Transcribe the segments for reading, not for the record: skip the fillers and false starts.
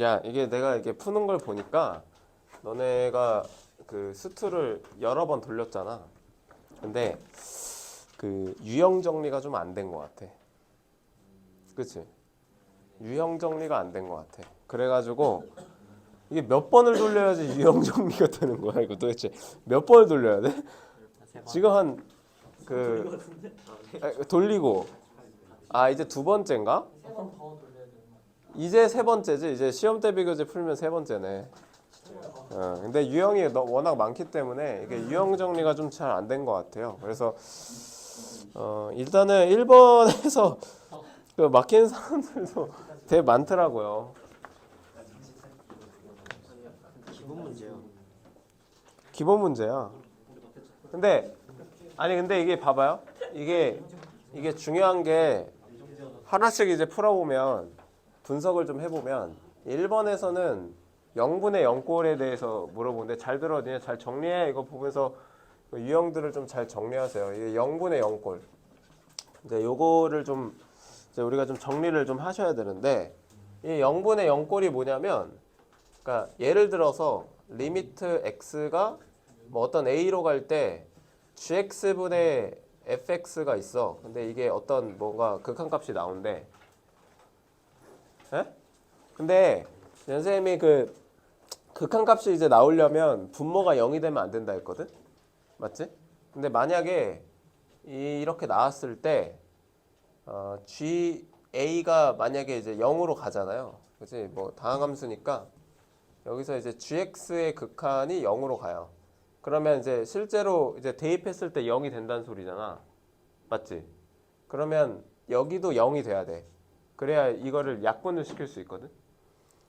야, 이게 내가 이게 푸는 걸 보니까 너네가 그 수투를 여러 번 돌렸잖아. 근데 그 유형 정리가 좀 안 된 것 같아. 그치? 유형 정리가 안 된 것 같아. 그래가지고 이게 몇 번을 돌려야지 유형 정리가 되는 거야? 이거 도대체 몇 번을 돌려야 돼? 세 번. 지금 한 그 돌리고 이제 두 번째인가? 세 번 더 돌려야 되는 거 이제 세 번째지. 이제 시험 대 비교제 풀면 세 번째네. 근데 유형이 워낙 많기 때문에 이게 유형 정리가 좀 잘 안 된 것 같아요. 그래서 일단은 1번에서 그 막히는 사람들도 되게 많더라고요. 기본 문제요. 기본 문제야. 근데 이게 봐봐요. 이게 중요한 게 하나씩 이제 풀어보면 분석을 좀 해보면 1번에서는 0분의 0꼴에 대해서 물어보는데 잘 들어, 니네 잘 정리해. 이거 보면서 유형들을 좀 잘 정리하세요. 이게 0분의 0꼴. 이제 요거를 좀 이제 우리가 좀 정리를 좀 하셔야 되는데 이 0분의 0꼴이 뭐냐면, 그러니까 예를 들어서 리미트 x가 뭐 어떤 a로 갈 때 gx분의 fx가 있어. 근데 이게 어떤 뭔가 극한값이 나온대. 에? 근데 선생님이 그 극한값이 이제 나오려면 분모가 0이 되면 안 된다 했거든? 맞지? 근데 만약에 이렇게 나왔을 때 GA가 만약에 이제 0으로 가잖아요. 그치? 뭐 다항함수니까 여기서 이제 GX의 극한이 0으로 가요. 그러면 이제 실제로 이제 대입했을 때 0이 된다는 소리잖아. 맞지? 그러면 여기도 0이 돼야 돼. 그래야 이거를 약분을 시킬 수 있거든.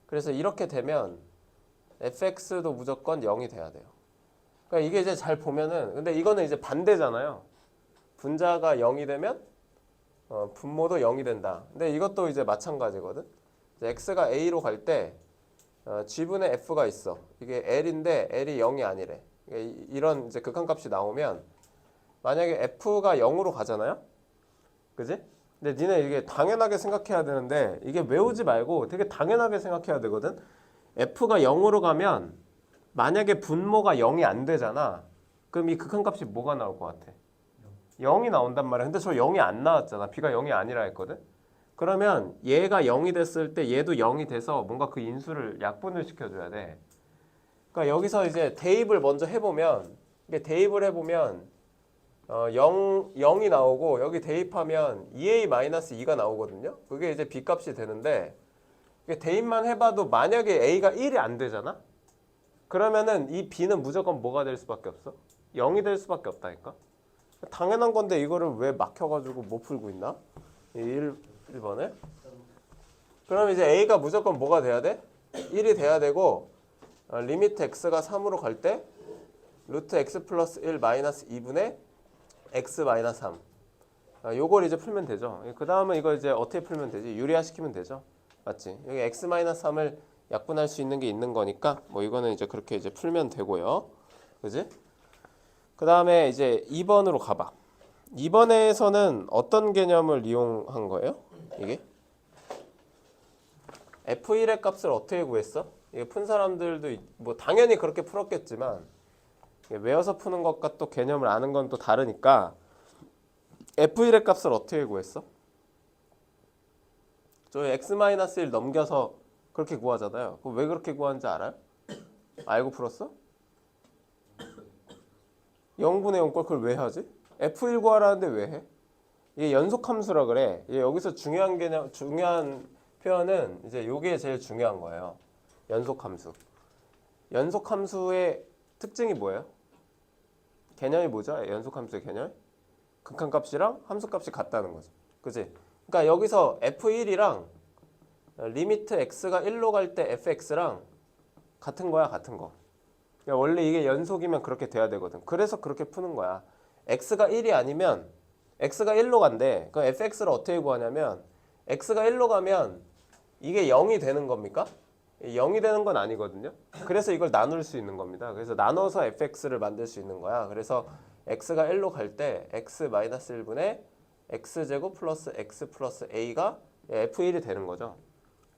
그래서 이렇게 되면 fx도 무조건 0이 돼야 돼요. 그러니까 이게 이제 잘 보면은, 근데 이거는 이제 반대잖아요. 분자가 0이 되면 분모도 0이 된다. 근데 이것도 이제 마찬가지거든. 이제 x가 a로 갈 때 g분의 f가 있어. 이게 l인데 l이 0이 아니래. 그러니까 이런 이제 극한값이 나오면 만약에 f가 0으로 가잖아요. 그지? 근데 니네 이게 당연하게 생각해야 되는데 이게 외우지 말고 되게 당연하게 생각해야 되거든. f가 0으로 가면 만약에 분모가 0이 안 되잖아. 그럼 이 극한값이 뭐가 나올 것 같아? 0이 나온단 말이야. 근데 저 0이 안 나왔잖아. b가 0이 아니라 했거든. 그러면 얘가 0이 됐을 때 얘도 0이 돼서 뭔가 그 인수를 약분을 시켜줘야 돼. 그러니까 여기서 이제 대입을 먼저 해보면, 이게 대입을 해보면 0이 나오고 여기 대입하면 2a-2가 나오거든요. 그게 이제 b값이 되는데, 이게 대입만 해봐도 만약에 a가 1이 안 되잖아? 그러면은 이 b는 무조건 뭐가 될 수밖에 없어? 0이 될 수밖에 없다니까? 당연한 건데 이거를 왜 막혀가지고 못 풀고 있나? 1번에? 그럼 이제 a가 무조건 뭐가 돼야 돼? 1이 돼야 되고, 리미트 x가 3으로 갈 때 루트 x 플러스 1 마이너스 2분의 x 마이너스 3. 요걸 이제 풀면 되죠. 그 다음은 이거 이제 어떻게 풀면 되지? 유리화 시키면 되죠. 맞지? 여기 x 마이너스 3을 약분할 수 있는 게 있는 거니까 뭐 이거는 이제 그렇게 이제 풀면 되고요. 그지? 그 다음에 이제 2번으로 가봐. 2번에서는 어떤 개념을 이용한 거예요? 이게? F1의 값을 어떻게 구했어? 이게 푼 사람들도 뭐 당연히 그렇게 풀었겠지만 외워서 푸는 것과 또 개념을 아는 건 또 다르니까 F1의 값을 어떻게 구했어? 저 x-1 넘겨서 그렇게 구하잖아요. 그럼 왜 그렇게 구하는지 알아요? 알고 풀었어? 0분의 0꼴 그걸 왜 하지? F1 구하라는데 왜 해? 이게 연속함수라 그래. 이게 여기서 중요한 개념, 중요한 표현은 이제 요게 제일 중요한 거예요. 연속함수. 연속함수의 특징이 뭐예요? 개념이 뭐죠? 연속함수의 개념? 극한값이랑 함수값이 같다는 거죠. 그치? 그러니까 여기서 F1이랑 리미트 x가 1로 갈 때 fx랑 같은 거야, 같은 거. 그러니까 원래 이게 연속이면 그렇게 돼야 되거든. 그래서 그렇게 푸는 거야. x가 1이 아니면 x가 1로 간대. 그럼 fx를 어떻게 구하냐면 x가 1로 가면 이게 0이 되는 겁니까? 0이 되는 건 아니거든요. 그래서 이걸 나눌 수 있는 겁니다. 그래서 나눠서 fx를 만들 수 있는 거야. 그래서 x가 1로 갈 때 x-1분의 x제곱 플러스 x 플러스 a가 f1이 되는 거죠.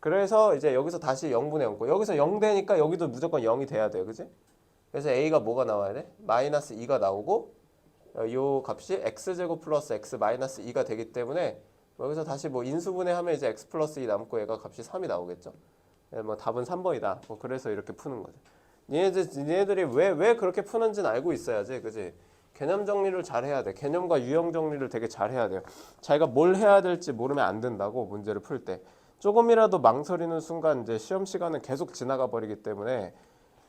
그래서 이제 여기서 다시 0분의 0고 여기서 0 되니까 여기도 무조건 0이 돼야 돼요. 그지? 그래서 a가 뭐가 나와야 돼? 마이너스 2가 나오고 요 값이 x제곱 플러스 x 마이너스 2가 되기 때문에 여기서 다시 뭐 인수분해하면 이제 x 플러스 2 남고 얘가 값이 3이 나오겠죠. 뭐 답은 3번이다. 뭐 그래서 이렇게 푸는 거죠. 니네들이 왜 그렇게 푸는지는 알고 있어야지. 그지? 개념 정리를 잘 해야 돼. 개념과 유형 정리를 되게 잘 해야 돼요. 자기가 뭘 해야 될지 모르면 안 된다고 문제를 풀 때. 조금이라도 망설이는 순간 이제 시험 시간은 계속 지나가 버리기 때문에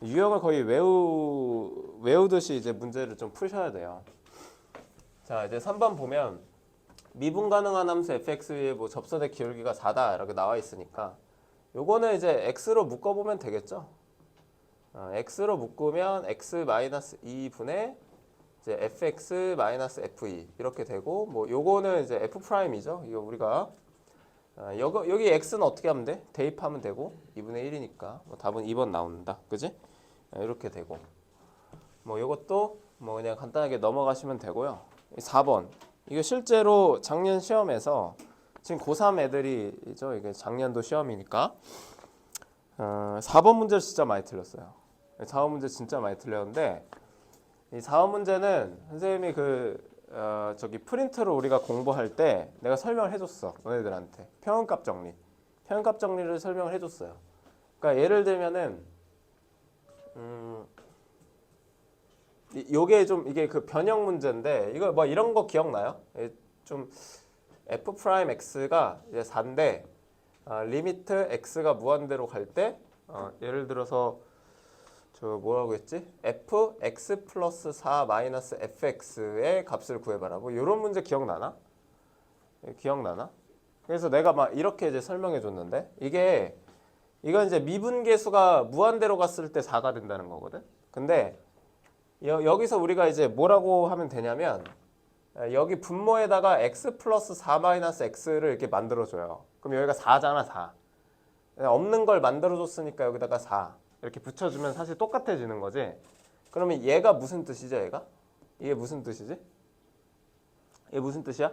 유형을 거의 외우듯이 이제 문제를 좀 푸셔야 돼요. 자, 이제 3번 보면 미분 가능한 함수 fx의 뭐 접선의 기울기가 4다 이렇게 나와 있으니까 요거는 이제 x로 묶어 보면 되겠죠. x로 묶으면 x-2분의 이제 fx-fe 이렇게 되고 뭐 요거는 이제 f 프라임이죠. 이거 우리가 여기 x는 어떻게 하면 돼? 대입하면 되고 2분의 1이니까 뭐 답은 2번 나온다. 그지? 이렇게 되고 뭐 요것도 뭐 그냥 간단하게 넘어가시면 되고요. 4번 이거 실제로 작년 시험에서 지금 고3 애들이죠. 이게 작년도 시험이니까 4번 문제를 진짜 많이 틀렸어요. 4번 문제 진짜 많이 틀렸는데 이 4번 문제는 선생님이 저기 프린트로 우리가 공부할 때 내가 설명을 해줬어. 너네들한테 평균값 정리를 설명을 해줬어요. 그러니까 예를 들면은 요게 좀 이게 그 변형 문제인데 이거 뭐 이런 거 기억나요? 좀 f 프라임 x가 이제 4인데 리미트 x가 무한대로 갈 때 예를 들어서 저 뭐라고 했지? f x 플러스 4 마이너스 fx의 값을 구해봐라. 뭐 이런 문제 기억나나? 기억나나? 그래서 내가 막 이렇게 이제 설명해줬는데 이건 이제 미분계수가 무한대로 갔을 때 4가 된다는 거거든. 근데 여기서 우리가 이제 뭐라고 하면 되냐면 여기 분모에다가 x 플러스 4 마이너스 x를 이렇게 만들어줘요. 그럼 여기가 4잖아 4. 없는 걸 만들어줬으니까 여기다가 4 이렇게 붙여주면 사실 똑같아지는 거지. 그러면 얘가 무슨 뜻이죠 얘가? 이게 무슨 뜻이지? 이게 무슨 뜻이야?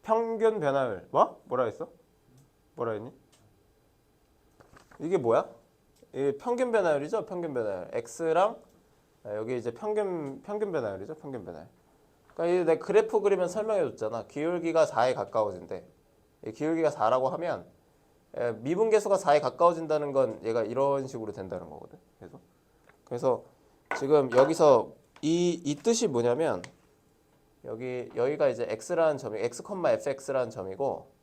평균 변화율. 뭐라 했어? 뭐라 했니? 이게 뭐야? 이게 평균 변화율이죠. 평균 변화율. x랑 여기 이제 평균 변화율이죠. 평균 변화율. 그러니까 내가 그래프 그리면 설명해줬잖아. 기울기가 4에 가까워진대. 기울기가 4라고 하면 미분계수가 4에 가까워진다는 건 얘가 이런 식으로 된다는 거거든. 그래서 지금 여기서 이 뜻이 뭐냐면 여기가 이제 x라는 점이 x, fx라는 점이고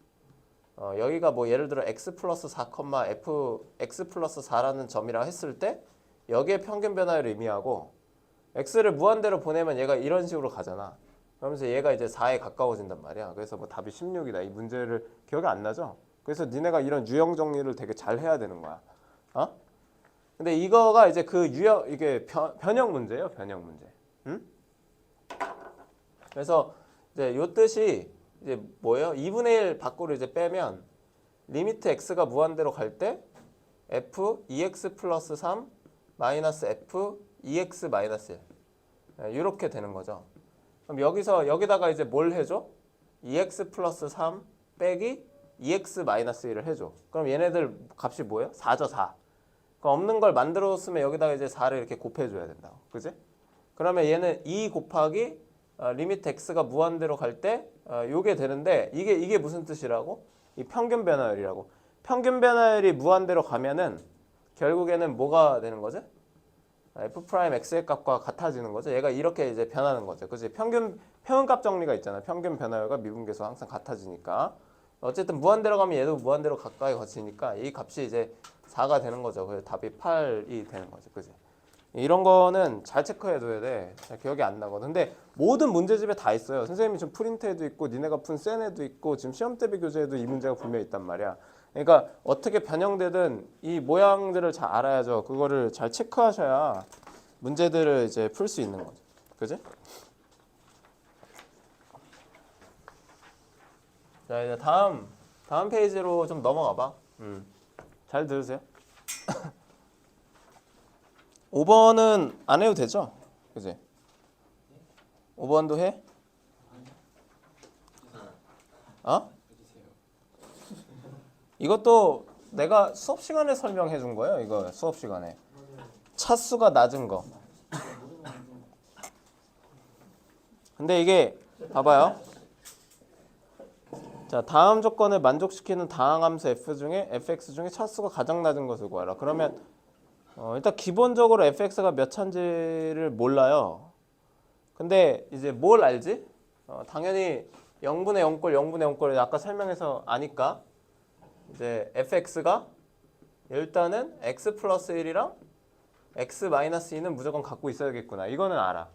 여기가 뭐 예를 들어 x 플러스 4, x 플러스 4라는 점이라 했을 때 여기에 평균 변화율을 의미하고 x를 무한대로 보내면 얘가 이런 식으로 가잖아. 그러면서 얘가 이제 4에 가까워진단 말이야. 그래서 뭐 답이 16이다. 이 문제를 기억이 안 나죠? 그래서 니네가 이런 유형 정리를 되게 잘 해야 되는 거야. 근데 이거가 이제 이게 변형 문제예요. 변형 문제. 응? 그래서 이제 요 뜻이 이제 뭐예요? 2분의 1 밖으로 이제 빼면 리미트 x가 무한대로 갈 때 f 2x 플러스 3 마이너스 f 2x 마이너스 1 이렇게 되는 거죠. 그럼 여기다가 이제 뭘 해줘? 2x 플러스 3 빼기 2x 마이너스 1을 해줘. 그럼 얘네들 값이 뭐예요? 4죠 4. 그럼 없는 걸 만들어줬으면 여기다가 이제 4를 이렇게 곱해줘야 된다고. 그지? 그러면 얘는 2 곱하기 리미트 x가 무한대로 갈 때 요게 되는데 이게 무슨 뜻이라고? 이 평균 변화율이라고. 평균 변화율이 무한대로 가면은 결국에는 뭐가 되는 거지? f 프라임 x의 값과 같아지는 거죠. 얘가 이렇게 이제 변하는 거죠. 그지? 평균값 정리가 있잖아. 평균 변화율과 미분계수가 항상 같아지니까. 어쨌든 무한대로 가면 얘도 무한대로 가까이 거치니까 이 값이 이제 4가 되는 거죠. 그래서 답이 8이 되는 거죠. 그지? 이런 거는 잘 체크해둬야 돼. 잘 기억이 안 나거든. 근데 모든 문제집에 다 있어요. 선생님이 지금 프린트에도 있고 니네가 푼 센에도 있고 지금 시험 대비 교재에도 이 문제가 분명히 있단 말이야. 그러니까 어떻게 변형되든 이 모양들을 잘 알아야죠. 그거를 잘 체크하셔야 문제들을 이제 풀 수 있는 거죠. 그지? 자, 이제 다음 페이지로 좀 넘어가 봐. 잘 들으세요. 5번은 안 해도 되죠? 그지? 5번도 해? 이것도 내가 수업 시간에 설명해 준 거예요. 이거 수업 시간에. 차수가 낮은 거. 근데 이게 봐봐요. 자, 다음 조건을 만족시키는 다항함수 fx 중에 차수가 가장 낮은 것을 구하라. 그러면 일단 기본적으로 fx가 몇 차인지를 몰라요. 근데 이제 뭘 알지? 당연히 0분의 0꼴, 0분의 0꼴을 아까 설명해서 아니까 이제 fx가 일단은 x 플러스 1이랑 x 마이너스 2는 무조건 갖고 있어야겠구나. 이거는 알아.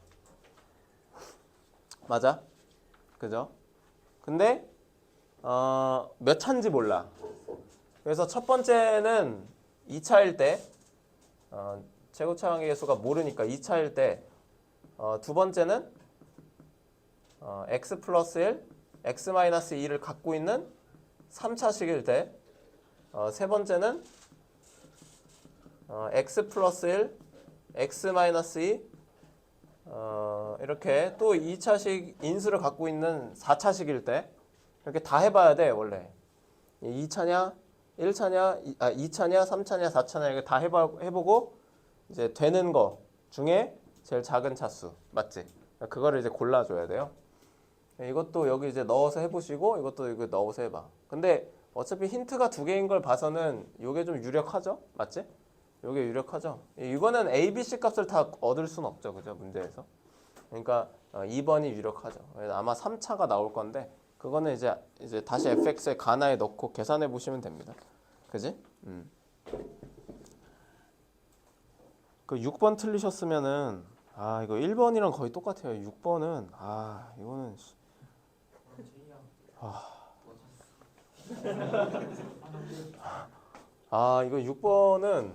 맞아? 그죠? 근데 몇 차인지 몰라. 그래서 첫 번째는 2차일 때 최고차항의 개수가 모르니까 2차일 때 두 번째는 x 플러스 1, x 마이너스 2를 갖고 있는 3차식일 때 세 번째는 x 플러스 1, x 마이너스 2 이렇게 또 2차식 인수를 갖고 있는 4차식일 때 이렇게 다 해봐야 돼 원래. 2차냐 1차냐 2차냐 3차냐 4차냐 이렇게 다 해보고 이제 되는 거 중에 제일 작은 차수 맞지? 그거를 이제 골라줘야 돼요. 이것도 여기 이제 넣어서 해보시고 이것도 이거 넣어서 해봐. 근데 어차피 힌트가 두 개인 걸 봐서는 이게 좀 유력하죠? 맞지? 이게 유력하죠? 이거는 A, B, C 값을 다 얻을 수는 없죠. 그죠? 문제에서. 그러니까 2번이 유력하죠. 아마 3차가 나올 건데 그거는 이제 다시 fx의 가나에 넣고 계산해 보시면 됩니다. 그지? 그 6번 틀리셨으면은 이거 1번이랑 거의 똑같아요. 6번은 이거는 이거 6번은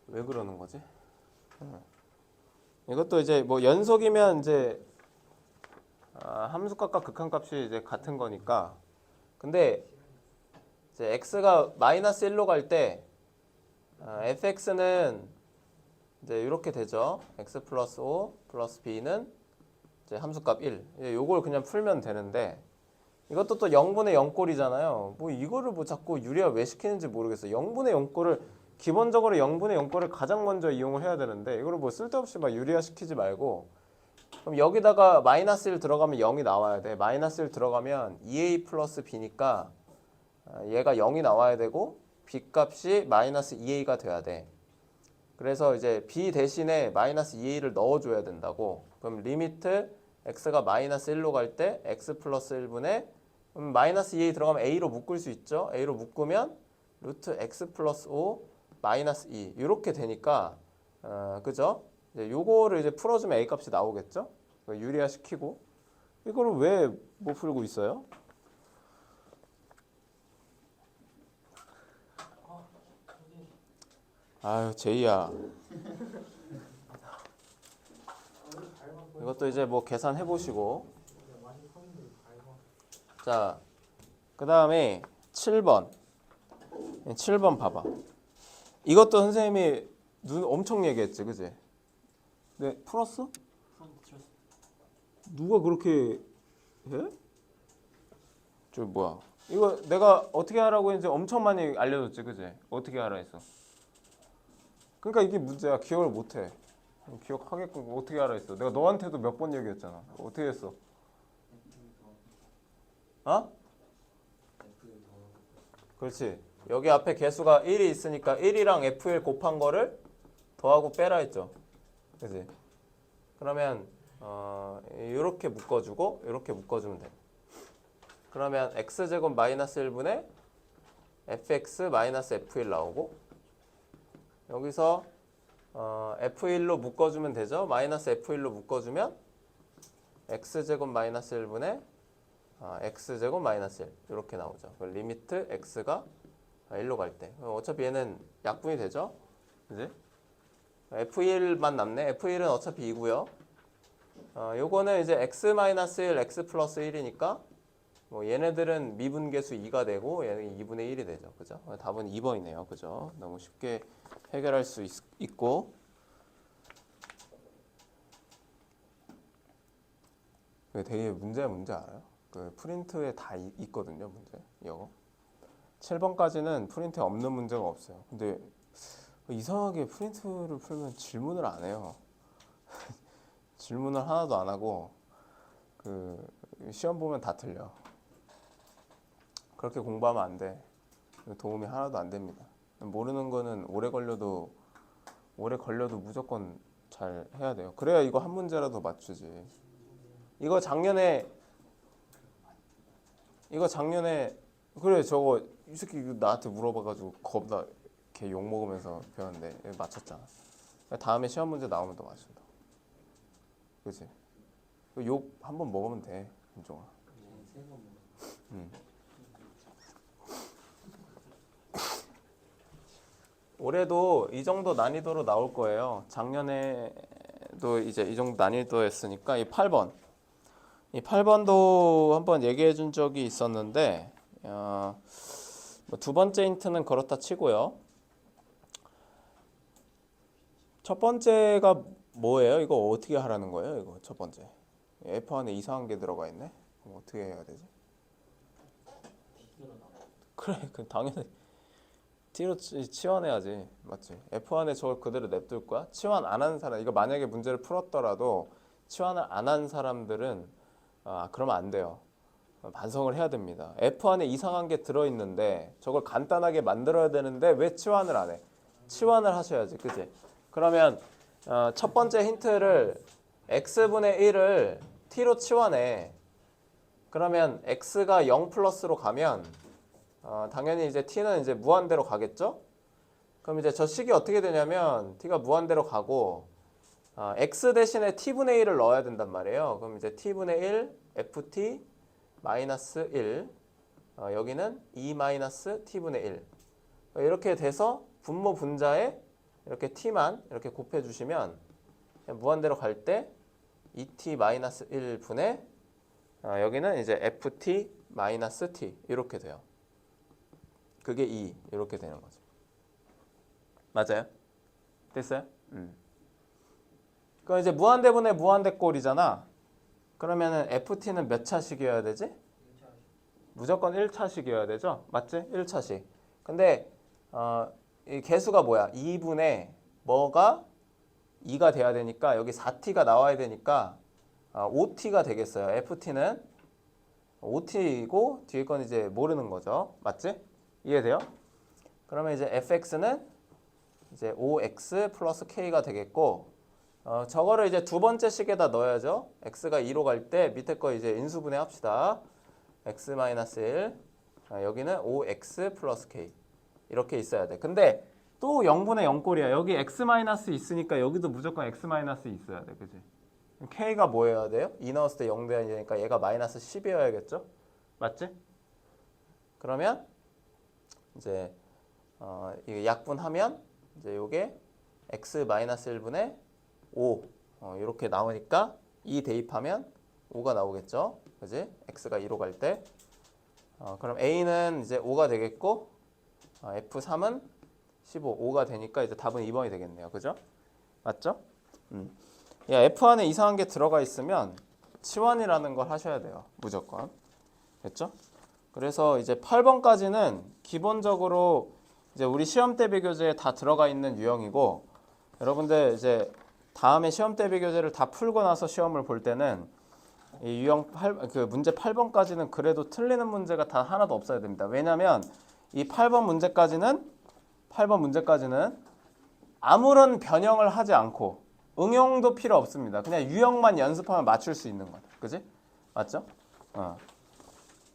왜 그러는 거지? 이것도 이제 뭐 연속이면 이제 함수값과 극한값이 이제 같은 거니까. 근데 이제 x가 마이너스 1로 갈 때 fx는 이제 이렇게 되죠. x 플러스 5 플러스 b는 이제 함수값 1. 요걸 그냥 풀면 되는데 이것도 또 0분의 0꼴이잖아요. 뭐 이거를 뭐 자꾸 유리화 왜 시키는지 모르겠어요. 0분의 0꼴을 기본적으로 0분의 0꼴을 가장 먼저 이용을 해야 되는데 이거를 뭐 쓸데없이 막 유리화 시키지 말고 그럼 여기다가 마이너스 1 들어가면 0이 나와야 돼. 마이너스 1 들어가면 2a 플러스 b니까 얘가 0이 나와야 되고 b 값이 마이너스 2a가 돼야 돼. 그래서 이제 b 대신에 마이너스 2a를 넣어줘야 된다고. 그럼 리미트 x가 마이너스 1로 갈 때 x 플러스 1분의 마이너스 2a 들어가면 a로 묶을 수 있죠. a로 묶으면 루트 x 플러스 5 마이너스 2 이렇게 되니까 그죠? 이제 요거를 이제 풀어주면 a 값이 나오겠죠? 유리화 시키고 이거를 왜 못 풀고 있어요? 아유 제이야. 이것도 이제 뭐 계산해 보시고. 자, 그 다음에 7번. 7번 봐봐. 이것도 선생님이 눈 엄청 얘기했지, 그지? 네, 풀었어? 누가 그렇게 해? 저 뭐야? 이거 내가 어떻게 하라고 했는지 엄청 많이 알려줬지, 그지? 어떻게 하라 했어? 그러니까 이게 문제야. 기억을 못해. 기억하게끔 어떻게 하라 했어? 내가 너한테도 몇 번 얘기했잖아. 어떻게 했어? 그렇지. 여기 앞에 개수가 1이 있으니까 1이랑 F1 곱한 거를 더하고 빼라 했죠. 그지? 그러면 이렇게 묶어주고 이렇게 묶어주면 돼. 그러면 x제곱 마이너스 1분의 fx 마이너스 f1 나오고 여기서 f1로 묶어주면 되죠. 마이너스 f1로 묶어주면 x제곱 마이너스 1분의 x제곱 마이너스 1 이렇게 나오죠. 리미트 x가 1로 갈 때. 어차피 얘는 약분이 되죠. 그지? f1만 남네. f1은 어차피 2고요. 요거는 이제 x-1, x 플러스 1이니까 뭐 얘네들은 미분계수 2가 되고 얘는 2분의 1이 되죠. 그죠? 답은 2번이네요. 그죠? 너무 쉽게 해결할 수 있고 되게 문제 알아요? 그 프린트에 다 있거든요, 문제. 이거 7번까지는 프린트에 없는 문제가 없어요. 근데 이상하게 프린트를 풀면 질문을 안 해요. 질문을 하나도 안 하고 그 시험 보면 다 틀려. 그렇게 공부하면 안 돼. 도움이 하나도 안 됩니다. 모르는 거는 오래 걸려도 무조건 잘 해야 돼요. 그래야 이거 한 문제라도 맞추지. 이거 작년에 그래 저거 이 새끼 나한테 물어봐가지고 겁나 걔 욕 먹으면서 배웠는데 맞췄잖아. 다음에 시험 문제 나오면 또 맞춘다. 그렇지? 욕 한 번 먹으면 돼, 윤종아. 올해도 이 정도 난이도로 나올 거예요. 작년에도 이제 이 정도 난이도였으니까 이 8번도 한번 얘기해 준 적이 있었는데 뭐두 번째 힌트는 그렇다 치고요. 첫 번째가 뭐예요? 이거 어떻게 하라는 거예요? 이거 첫 번째. F 안에 이상한 게 들어가 있네. 그럼 어떻게 해야 되지? 그래, 당연히 T로 치환해야지. 맞지? F 안에 저걸 그대로 냅둘 거야? 치환 안 한 사람, 이거 만약에 문제를 풀었더라도 치환을 안 한 사람들은 그러면 안 돼요. 반성을 해야 됩니다. F 안에 이상한 게 들어있는데 저걸 간단하게 만들어야 되는데 왜 치환을 안 해? 치환을 하셔야지. 그치? 그러면 첫 번째 힌트를 x분의 1을 t로 치환해. 그러면 x가 0 플러스로 가면 당연히 이제 t는 이제 무한대로 가겠죠? 그럼 이제 저 식이 어떻게 되냐면 t가 무한대로 가고 x 대신에 t분의 1을 넣어야 된단 말이에요. 그럼 이제 t분의 1 ft 마이너스 1 여기는 2 마이너스 t분의 1 이렇게 돼서 분모 분자에 이렇게 t만 이렇게 곱해 주시면 무한대로 갈 때 2t 마이너스 1분의 여기는 이제 ft 마이너스 t 이렇게 돼요. 그게 2 이렇게 되는 거죠. 맞아요? 됐어요? 그럼 이제 무한대분의 무한대꼴이잖아. 그러면은 ft는 몇 차식이어야 되지? 무조건 1차식이어야 되죠? 맞지? 1차식. 근데 이 개수가 뭐야? 2분의 뭐가 2가 돼야 되니까 여기 4t가 나와야 되니까 5t가 되겠어요. ft는 5t이고 뒤에 건 이제 모르는 거죠. 맞지? 이해돼요? 그러면 이제 fx는 이제 5x 플러스 k가 되겠고 저거를 이제 두 번째 식에다 넣어야죠. x가 2로 갈 때 밑에 거 이제 인수분해 합시다. x-1 여기는 5x 플러스 k 이렇게 있어야 돼. 근데 또 0분의 0꼴이야. 여기 x 마이너스 있으니까 여기도 무조건 x 마이너스 있어야 돼. 그지? k가 뭐여야 돼요? 2 넣었을 때 0 돼야 되니까 얘가 마이너스 10이어야겠죠? 맞지? 그러면 이제 이게 약분하면 이제 요게 x 마이너스 1분의 5 이렇게 나오니까 2 대입하면 5가 나오겠죠? 그지? x가 2로 갈 때 그럼 a는 이제 5가 되겠고 f3은 15, 5가 되니까 이제 답은 2번이 되겠네요. 그죠? 맞죠? 야, F 안에 이상한 게 들어가 있으면 치환이라는 걸 하셔야 돼요. 무조건. 됐죠? 그래서 이제 8번까지는 기본적으로 이제 우리 시험 대비 교재에 다 들어가 있는 유형이고 여러분들 이제 다음에 시험 대비 교재를 다 풀고 나서 시험을 볼 때는 이 유형 문제 8번까지는 그래도 틀리는 문제가 단 하나도 없어야 됩니다. 왜냐면 이 8번 문제까지는 아무런 변형을 하지 않고 응용도 필요 없습니다. 그냥 유형만 연습하면 맞출 수 있는 거예요. 그지? 맞죠?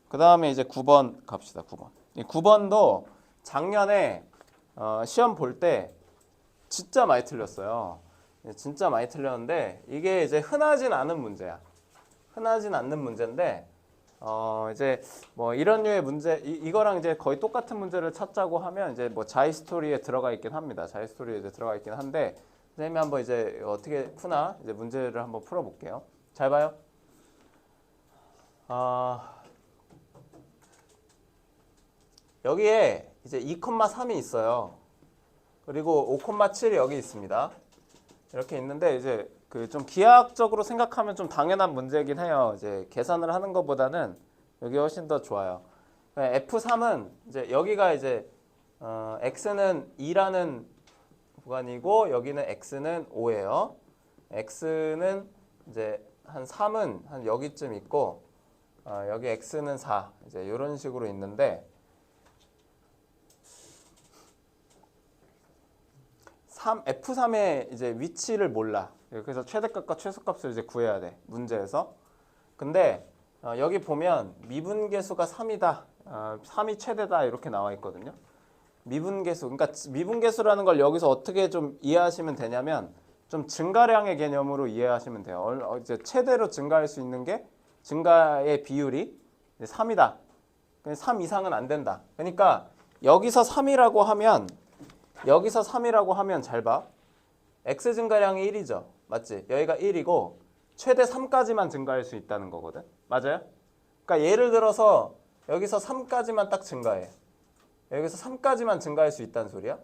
그 다음에 이제 9번 갑시다. 9번. 이 9번도 작년에 시험 볼 때 진짜 많이 틀렸어요. 진짜 많이 틀렸는데 이게 이제 흔하진 않은 문제야. 흔하진 않는 문제인데 이제 뭐 이런 류의 문제 이거랑 이제 거의 똑같은 문제를 찾자고 하면 이제 뭐 자이스토리에 들어가 있긴 합니다. 자이스토리에 이제 들어가 있긴 한데 선생님이 한번 이제 어떻게 푸나 이제 문제를 한번 풀어볼게요. 잘 봐요. 여기에 이제 2,3이 있어요. 그리고 5,7이 여기 있습니다. 이렇게 있는데 이제 그 좀 기하학적으로 생각하면 좀 당연한 문제이긴 해요. 이제 계산을 하는 것보다는 여기 훨씬 더 좋아요. F3은 이제 여기가 이제 x는 2라는 구간이고 여기는 x는 5예요. x는 이제 한 3은 한 여기쯤 있고 여기 x는 4 이제 이런 식으로 있는데 F3의 이제 위치를 몰라. 그래서 최대값과 최소값을 이제 구해야 돼 문제에서. 근데 여기 보면 미분계수가 3이다, 3이 최대다 이렇게 나와 있거든요. 미분계수, 그러니까 미분계수라는 걸 여기서 어떻게 좀 이해하시면 되냐면 좀 증가량의 개념으로 이해하시면 돼요. 이제 최대로 증가할 수 있는 게 증가의 비율이 3이다. 3 이상은 안 된다. 그러니까 여기서 3이라고 하면 잘 봐. x 증가량이 1이죠. 맞지? 여기가 1이고 최대 3까지만 증가할 수 있다는 거거든. 맞아요? 그러니까 예를 들어서 여기서 3까지만 딱 증가해. 여기서 3까지만 증가할 수 있다는 소리야.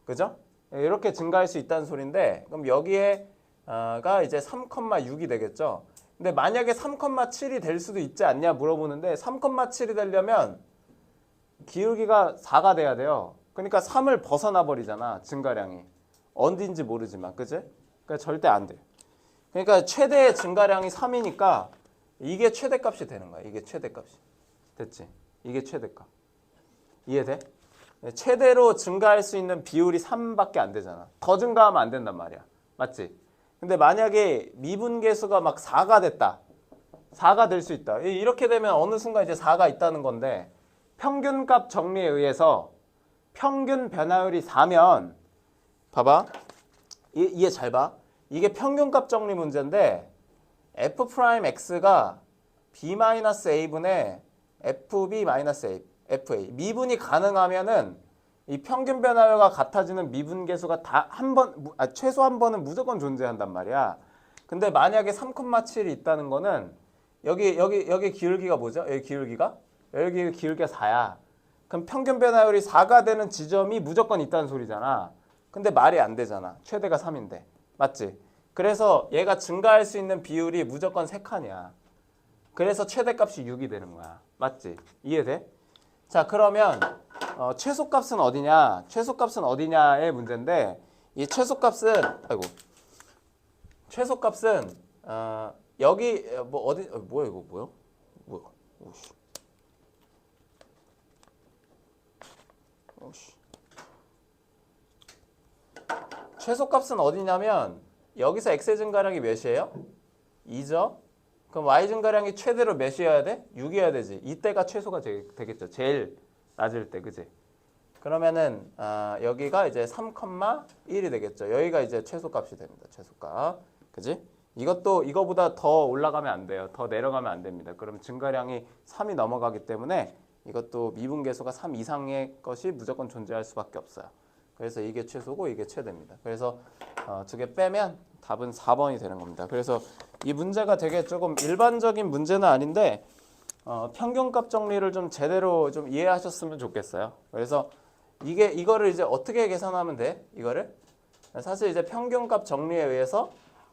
그죠? 이렇게 증가할 수 있다는 소리인데 그럼 여기에가 이제 3,6이 되겠죠. 근데 만약에 3,7이 될 수도 있지 않냐 물어보는데 3,7이 되려면 기울기가 4가 돼야 돼요. 그러니까 3을 벗어나 버리잖아. 증가량이. 어딘지 모르지만. 그치? 그러니까 절대 안 돼. 그러니까 최대 증가량이 3이니까 이게 최대값이 되는 거야. 이게 최대값이. 됐지? 이게 최대값. 이해돼? 최대로 증가할 수 있는 비율이 3밖에 안 되잖아. 더 증가하면 안 된단 말이야. 맞지? 근데 만약에 미분계수가 막 4가 됐다. 4가 될 수 있다. 이렇게 되면 어느 순간 이제 4가 있다는 건데 평균값 정리에 의해서 평균 변화율이 4면 봐봐. 이해 잘 봐. 이게 평균값 정리 문제인데 F'X가 B-A분의 FB-A, FA. 미분이 가능하면은 이 평균 변화율과 같아지는 미분계수가 다 최소 한 번은 무조건 존재한단 말이야. 근데 만약에 3,7이 있다는 거는 여기 기울기가 뭐죠? 여기 기울기가 4야. 그럼 평균 변화율이 4가 되는 지점이 무조건 있다는 소리잖아. 근데 말이 안 되잖아. 최대가 3인데. 맞지? 그래서 얘가 증가할 수 있는 비율이 무조건 3칸이야. 그래서 최대값이 6이 되는 거야. 맞지? 이해돼? 자, 그러면 최소값은 어디냐? 최소값은 어디냐의 문제인데 이 최소값은 여기 뭐 어디 뭐야 이거 뭐야? 뭐야? 오씨. 최소값은 어디냐면 여기서 x의 증가량이 몇이에요? 2죠? 그럼 y 증가량이 최대로 몇이어야 돼? 6이어야 되지. 이때가 최소가 되겠죠. 제일 낮을 때, 그지? 그러면은 여기가 이제 3,1이 되겠죠. 여기가 이제 최소값이 됩니다. 최소값, 그지? 이것도 이거보다 더 올라가면 안 돼요. 더 내려가면 안 됩니다. 그럼 증가량이 3이 넘어가기 때문에 이것도 미분계수가 3 이상의 것이 무조건 존재할 수밖에 없어요. 그래서 이게 최소고 이게 최대입니다. 그래서 두 개 빼면 답은 4번이 되는 겁니다. 그래서 이 문제가 되게 조금 일반적인 문제는 아닌데 평균값 정리를 좀 제대로 좀 이해하셨으면 좋겠어요. 그래서 이거를 이제 어떻게 계산하면 돼? 이거를 사실 이제 평균값 정리에 의해서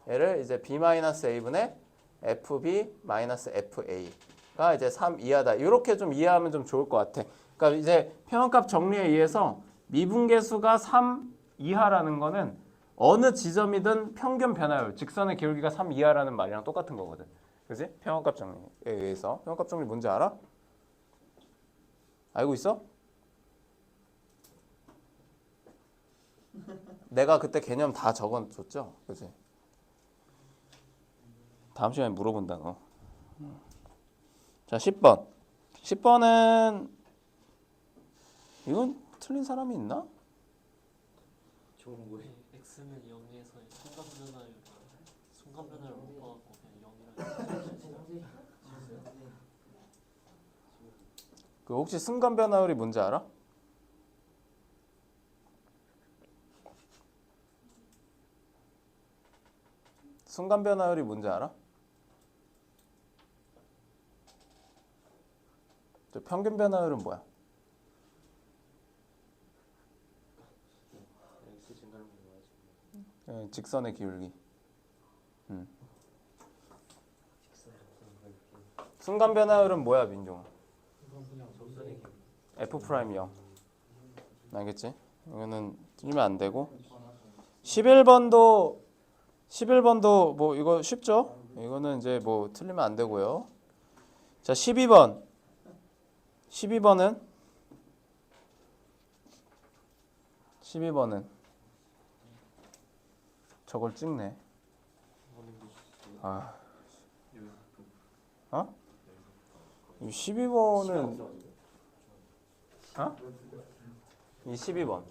얘를 이제 B-A분의 FB-FA가 이제 3 이하다. 이렇게 좀 이해하면 좀 좋을 것 같아. 그러니까 이제 평균값 정리에 의해서 미분계수가 3 이하라는 거는 어느 지점이든 평균 변화율, 직선의 기울기가 3 이하라는 말이랑 똑같은 거거든. 그지? 평균값 정리에 의해서. 평균값 정리 뭔지 알아? 알고 있어? 내가 그때 개념 다 적어줬죠? 그지? 다음 시간에 물어본다 너. 자, 10번. 10번은 이건 틀린 사람이 있나? 저건 뭐예요? x는 0에서 순간 변화를 못 봐갖고 그냥 0이라고. 그 혹시 순간 변화율이 뭔지 알아? 순간 변화율이 뭔지 알아? 저 평균 변화율은 뭐야? x 증가를 예, 직선의 기울기. 순간 변화율은 뭐야, 민종아? 이건 그냥 접선의 길. F 프라임 0. 알겠지? 이거는 틀리면 안 되고. 11번도 뭐 이거 쉽죠? 이거는 이제 뭐 틀리면 안 되고요. 자, 12번은 저걸 찍네. 아, 어? 이 12번은 어? 이 12번.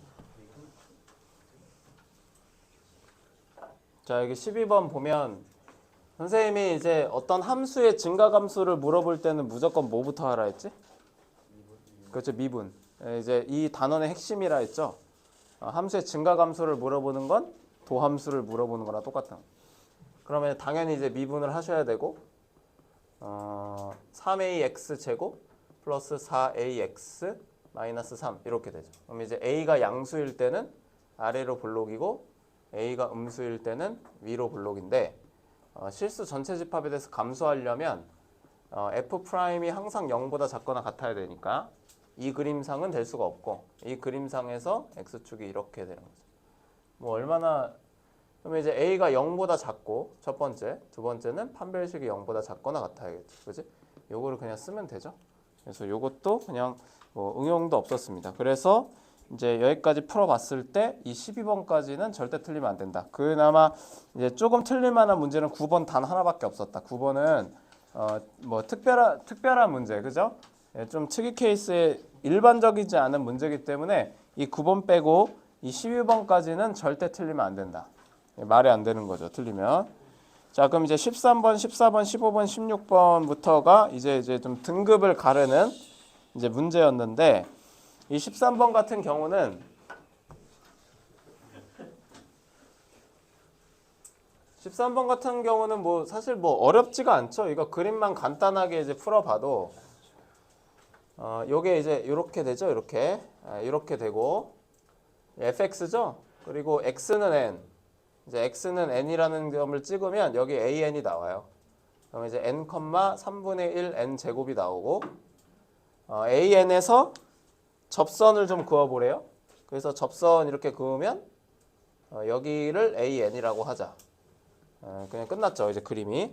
자, 여기 12번 보면 선생님이 이제 어떤 함수의 증가함수를 물어볼 때는 무조건 뭐부터 하라 했지? 그렇죠, 미분. 이제 이 단원의 핵심이라 했죠. 함수의 증가함수를 물어보는 건 도함수를 물어보는 거랑 똑같은. 그러면 당연히 이제 미분을 하셔야 되고 3ax 제곱 플러스 4ax 마이너스 3 이렇게 되죠. 그럼 이제 a가 양수일 때는 아래로 블록이고 a가 음수일 때는 위로 블록인데 실수 전체 집합에 대해서 감수하려면 f 프라임이 항상 0보다 작거나 같아야 되니까 이 그림상은 될 수가 없고 이 그림상에서 x축이 이렇게 되는 거죠. 뭐 얼마나 그러면 이제 a가 0보다 작고 첫 번째, 두 번째는 판별식이 0보다 작거나 같아야겠죠. 그지? 요거를 그냥 쓰면 되죠. 그래서 요것도 그냥 뭐 응용도 없었습니다. 그래서 이제 여기까지 풀어봤을 때 이 12번까지는 절대 틀리면 안 된다. 그나마 이제 조금 틀릴 만한 문제는 9번 단 하나밖에 없었다. 9번은 뭐 특별한 문제, 그죠? 좀 특이 케이스에 일반적이지 않은 문제이기 때문에 이 9번 빼고 이 12번까지는 절대 틀리면 안 된다. 말이 안 되는 거죠. 틀리면. 자, 그럼 이제 13번, 14번, 15번, 16번부터가 이제 좀 등급을 가르는 이제 문제였는데 이 13번 같은 경우는 뭐 사실 뭐 어렵지가 않죠. 이거 그림만 간단하게 이제 풀어봐도 요게 이제 이렇게 되죠. 이렇게 되고 fx죠. 그리고 x는 n. 이제 x는 n이라는 점을 찍으면 여기 an이 나와요. 그럼 이제 n, 3분의 1 n 제곱이 나오고 an에서 접선을 좀 그어보래요. 그래서 접선 이렇게 그으면 여기를 an이라고 하자. 그냥 끝났죠. 이제 그림이.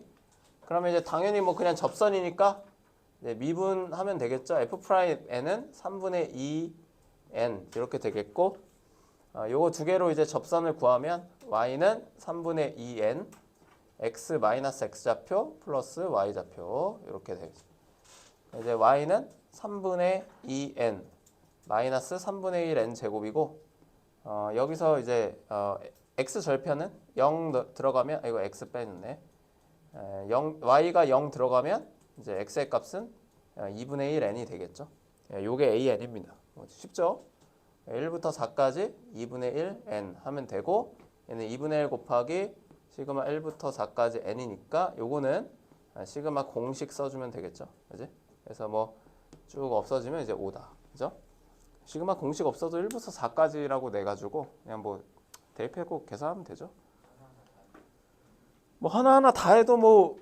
그러면 이제 당연히 뭐 그냥 접선이니까 이제 미분하면 되겠죠. f'n은 3분의 2n 이렇게 되겠고 요거 두 개로 이제 접선을 구하면 y는 3분의 2n x 마이너스 x좌표 플러스 y좌표 이렇게 되죠. 이제 y는 3분의 2n 마이너스 3분의 1 n 제곱이고 여기서 이제 x 절편은 0 들어가면 이거 x 빼는데 y가 0 들어가면 이제 x의 값은 2분의 1 n이 되겠죠. 요게 an입니다. 쉽죠? 1부터 4까지 2분의 1 n 하면 되고 얘는 2분의 1 곱하기 시그마 1부터 4까지 n이니까 요거는 시그마 공식 써주면 되겠죠. 그지? 그래서 뭐 쭉 없어지면 이제 5다. 그죠? 시그마 공식 없어도 1부터 4까지라고 내가지고 그냥 뭐 대입하고 계산하면 되죠. 뭐 하나하나 다 해도 뭐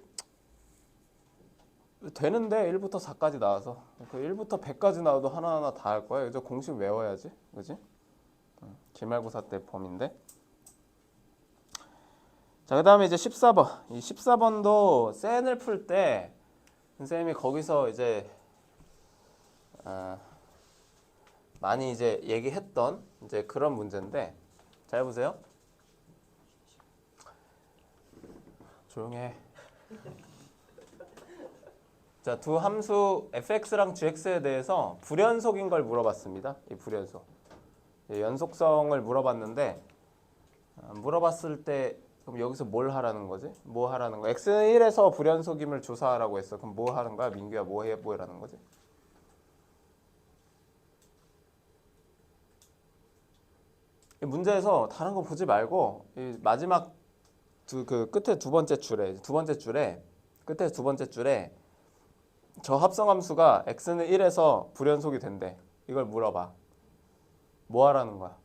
되는데 1부터 4까지 나와서 그 1부터 100까지 나와도 하나하나 다 할 거야. 그죠? 공식 외워야지. 그지? 기말고사 때 범인데. 자, 그 다음에 이제 14번. 이 14번도 센을 풀 때 선생님이 거기서 이제 많이 이제 얘기했던 이제 그런 문제인데 잘 보세요. 조용해. 자, 두 함수 fx랑 gx에 대해서 불연속인 걸 물어봤습니다. 이 불연속. 연속성을 물어봤는데 물어봤을 때 그럼 여기서 뭘 하라는 거지? 뭐 하라는 거야? x는 1에서 불연속임을 조사하라고 했어. 그럼 뭐 하는 거야? 민규야 뭐 해보라는 거지? 이 문제에서 다른 거 보지 말고 이 마지막 그 끝에 두 번째 줄에 끝에 두 번째 줄에 저 합성함수가 x는 1에서 불연속이 된대. 이걸 물어봐. 뭐 하라는 거야?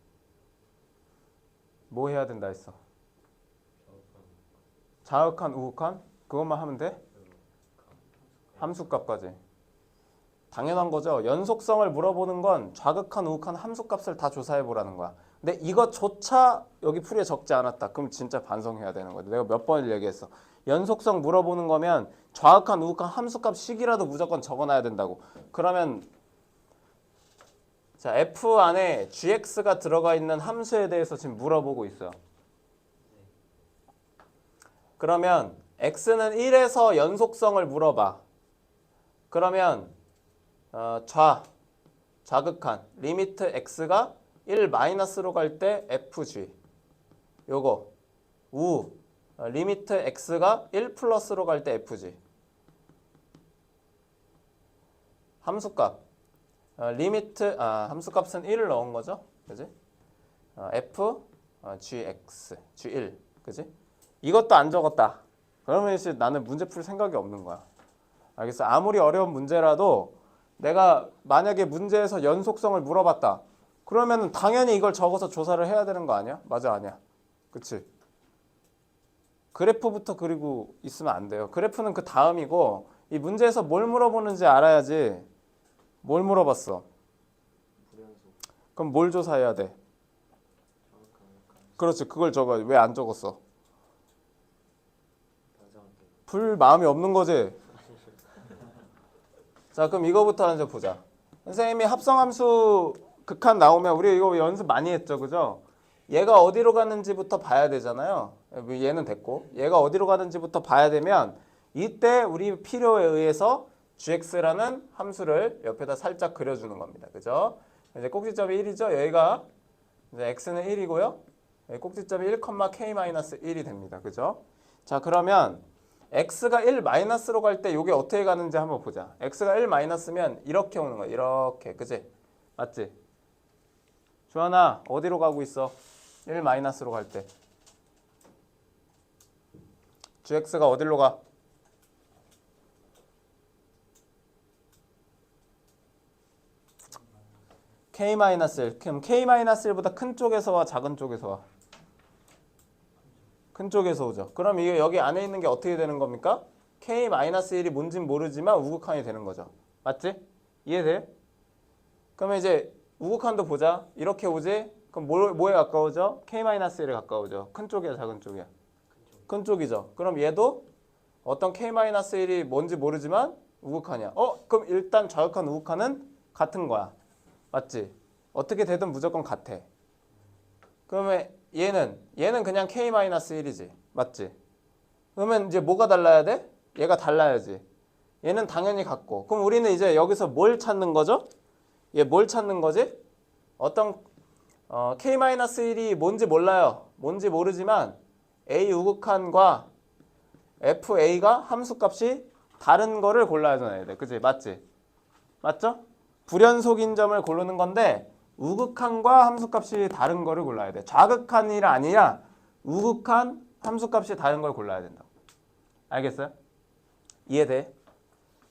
뭐 해야 된다 했어? 자극한, 우극한? 그것만 하면 돼? 함수값까지. 당연한 거죠. 연속성을 물어보는 건 좌극한, 우극한 함수값을 다 조사해 보라는 거야. 근데 이것조차 여기 풀이에 적지 않았다. 그럼 진짜 반성해야 되는 거야. 내가 몇 번을 얘기했어. 연속성 물어보는 거면 좌극한, 우극한 함수값식이라도 무조건 적어놔야 된다고. 그러면 자, f 안에 gx가 들어가 있는 함수에 대해서 지금 물어보고 있어요. 그러면 x는 1에서 연속성을 물어봐. 그러면 좌극한 리미트 x가 1 마이너스로 갈 때 fg 요거 리미트 x가 1 플러스로 갈 때 fg 함수값 함수값은 1을 넣은 거죠, 그지? f gx g1 그지? 이것도 안 적었다. 그러면 이제 나는 문제 풀 생각이 없는 거야. 알겠어? 아무리 어려운 문제라도 내가 만약에 문제에서 연속성을 물어봤다. 그러면 당연히 이걸 적어서 조사를 해야 되는 거 아니야? 맞아, 아니야? 그치? 그래프부터 그리고 있으면 안 돼요. 그래프는 그 다음이고 이 문제에서 뭘 물어보는지 알아야지. 뭘 물어봤어? 불연속 그럼 뭘 조사해야 돼? 정확한 그렇지, 그걸 적어. 왜 안 적었어? 반성할게요. 풀 마음이 없는 거지? 자, 그럼 이거부터 이제 보자. 선생님이 합성함수 극한 나오면 우리 이거 연습 많이 했죠, 그죠? 얘가 어디로 가는지부터 봐야 되잖아요. 얘는 됐고 얘가 어디로 가는지부터 봐야 되면 이때 우리 필요에 의해서 gx라는 함수를 옆에다 살짝 그려주는 겁니다. 그죠? 이제 꼭지점이 1이죠. 여기가 이제 x는 1이고요. 꼭지점이 1,k-1이 됩니다. 그죠? 자, 그러면 x가 1 마이너스로 갈 때 이게 어떻게 가는지 한번 보자. x가 1 마이너스면 이렇게 오는 거야. 이렇게. 그지? 맞지? 주하나 어디로 가고 있어? 1 마이너스로 갈 때. gx가 어디로 가? k-1. 그럼 k-1보다 큰 쪽에서 와, 작은 쪽에서 와? 큰 쪽에서 오죠. 그럼 이게 여기 안에 있는 게 어떻게 되는 겁니까? k-1이 뭔진 모르지만 우극한이 되는 거죠. 맞지? 이해돼? 그러면 이제 우극한도 보자. 이렇게 오지? 그럼 뭐에 가까워져? k-1에 가까워져. 큰 쪽이야, 작은 쪽이야? 큰 쪽이죠. 그럼 얘도 어떤 k-1이 뭔지 모르지만 우극한이야. 그럼 일단 좌극한, 우극한은 같은 거야. 맞지? 어떻게 되든 무조건 같아. 그러면 얘는 그냥 k-1이지. 맞지? 그러면 이제 뭐가 달라야 돼? 얘가 달라야지. 얘는 당연히 같고. 그럼 우리는 이제 여기서 뭘 찾는 거죠? 얘 뭘 찾는 거지? 어떤 k-1이 뭔지 몰라요. 뭔지 모르지만 a 우극한과 fa가 함수값이 다른 거를 골라야 돼. 그치? 맞지? 맞죠? 불연속인 점을 고르는 건데 우극한과 함수값이 다른 거를 골라야 돼. 좌극한이 아니라 우극한 함수값이 다른 걸 골라야 된다고. 알겠어요? 이해돼?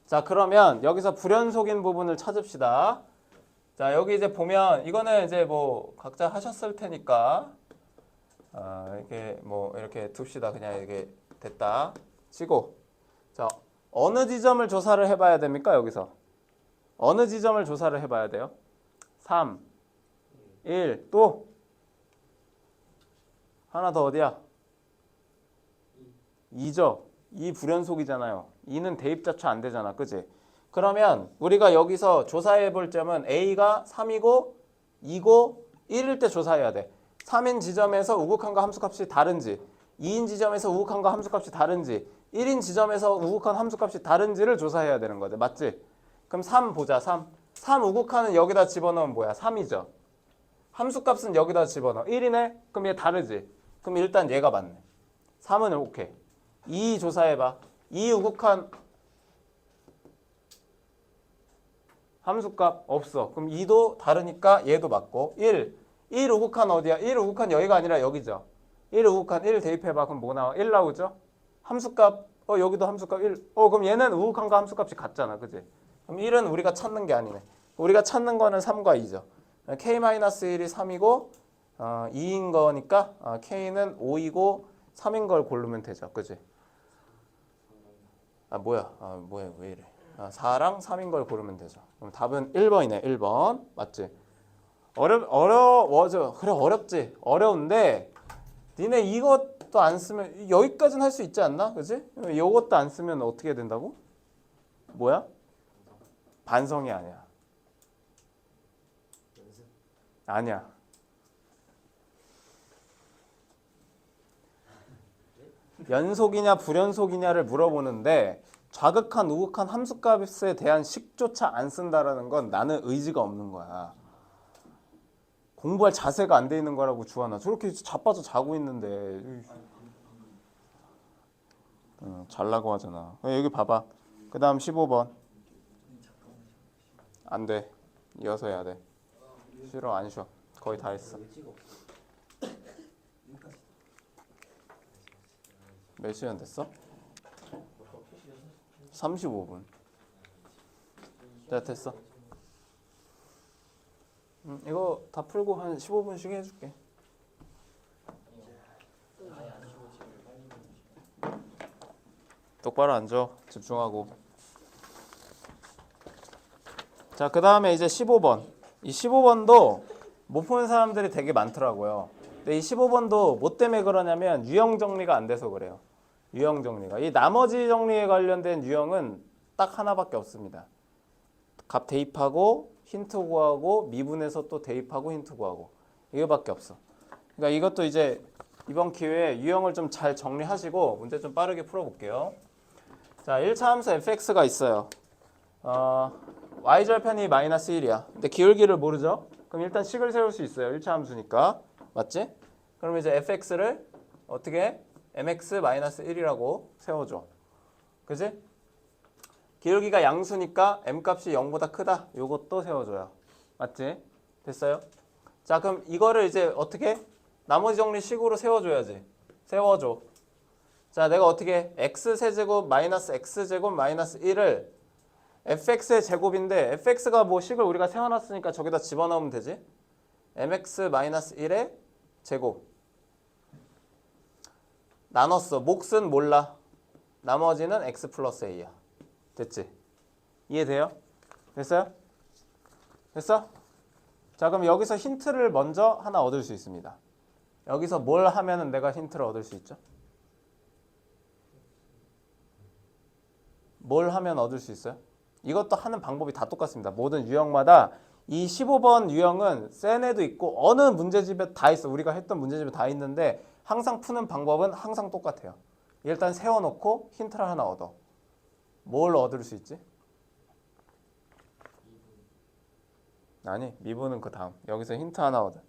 자, 그러면 여기서 불연속인 부분을 찾읍시다. 자, 여기 이제 보면 이거는 이제 뭐 각자 하셨을 테니까 이렇게 둡시다. 그냥 이게 됐다 치고. 자, 어느 지점을 조사를 해봐야 됩니까? 여기서 어느 지점을 조사를 해봐야 돼요? 3, 1, 또 하나 더 어디야? 2죠. 2 불연속이잖아요. 2는 대입자초 안 되잖아. 그지? 그러면 우리가 여기서 조사해 볼 점은 A가 3이고 2고 1일 때 조사해야 돼. 3인 지점에서 우극한과 함수값이 다른지, 2인 지점에서 우극한과 함수값이 다른지, 1인 지점에서 우극한 함수값이 다른지를 조사해야 되는 거지. 맞지? 그럼 3 보자. 3 우극한은 여기다 집어넣으면 뭐야? 3이죠. 함수값은 여기다 집어넣어. 1이네? 그럼 얘 다르지? 그럼 일단 얘가 맞네. 3은 오케이. 2 조사해봐. 2 우극한 함수값 없어. 그럼 2도 다르니까 얘도 맞고. 1 우극한 어디야? 1 우극한 여기가 아니라 여기죠. 1 우극한 1 대입해봐. 그럼 뭐 나와? 1 나오죠? 함수값 여기도 함수값 1. 그럼 얘는 우극한과 함수값이 같잖아. 그지? 그럼 1은 우리가 찾는 게 아니네. 우리가 찾는 거는 3과 2죠. k-1이 3이고 2인 거니까 k는 5이고 3인 걸 고르면 되죠. 그지? 뭐야 왜 이래? 4랑 3인 걸 고르면 되죠. 그럼 답은 1번이네. 1번. 맞지? 어려워져. 그래 어렵지. 어려운데 니네 이것도 안 쓰면 여기까지는 할 수 있지 않나? 그지? 이것도 안 쓰면 어떻게 된다고? 뭐야? 반성이 아니야. 연습. 아니야. 연속이냐 불연속이냐를 물어보는데 좌극한 우극한 함수값에 대한 식조차 안 쓴다라는 건 나는 의지가 없는 거야. 공부할 자세가 안 돼 있는 거라고 주하나. 저렇게 자빠져 자고 있는데 잘라고 하잖아. 여기 봐봐. 그 다음 15번. 안 돼. 이어서 해야 돼. 싫어 안 쉬어. 거의 다 했어. 몇 시간 됐어? 35분. 자, 됐어. 이거 다 풀고 한 15분 쉬게 해줄게. 똑바로 앉아. 집중하고. 자, 그 다음에 이제 15번. 이 15번도 못 푸는 사람들이 되게 많더라고요. 근데 이 15번도 뭐 때문에 그러냐면 유형 정리가 안 돼서 그래요. 유형 정리가. 이 나머지 정리에 관련된 유형은 딱 하나밖에 없습니다. 값 대입하고 힌트 구하고 미분해서 또 대입하고 힌트 구하고 이거밖에 없어. 그러니까 이것도 이제 이번 기회에 유형을 좀 잘 정리하시고 문제 좀 빠르게 풀어볼게요. 자, 1차 함수 fx가 있어요. y절편이 마이너스 1이야. 근데 기울기를 모르죠? 그럼 일단 식을 세울 수 있어요. 1차 함수니까. 맞지? 그럼 이제 fx를 어떻게 mx-1이라고 세워줘. 그지? 기울기가 양수니까 m값이 0보다 크다. 요것도 세워줘요. 맞지? 됐어요? 자, 그럼 이거를 이제 어떻게? 나머지 정리식으로 세워줘야지. 세워줘. 자, 내가 어떻게 x세제곱 마이너스 x제곱 마이너스 1을 fx의 제곱인데 fx가 뭐 식을 우리가 세워놨으니까 저기다 집어넣으면 되지. mx-1의 제곱 나눴어. 몫은 몰라. 나머지는 x 플러스 a야. 됐지? 이해돼요? 됐어요? 됐어? 자, 그럼 여기서 힌트를 먼저 하나 얻을 수 있습니다. 여기서 뭘 하면은 내가 힌트를 얻을 수 있죠? 뭘 하면 얻을 수 있어요? 이것도 하는 방법이 다 똑같습니다. 모든 유형마다 이 15번 유형은 센 애도 있고 어느 문제집에 다 있어. 우리가 했던 문제집에 다 있는데 항상 푸는 방법은 항상 똑같아요. 일단 세워놓고 힌트를 하나 얻어. 뭘 얻을 수 있지? 아니, 미분은 그 다음. 여기서 힌트 하나 얻어.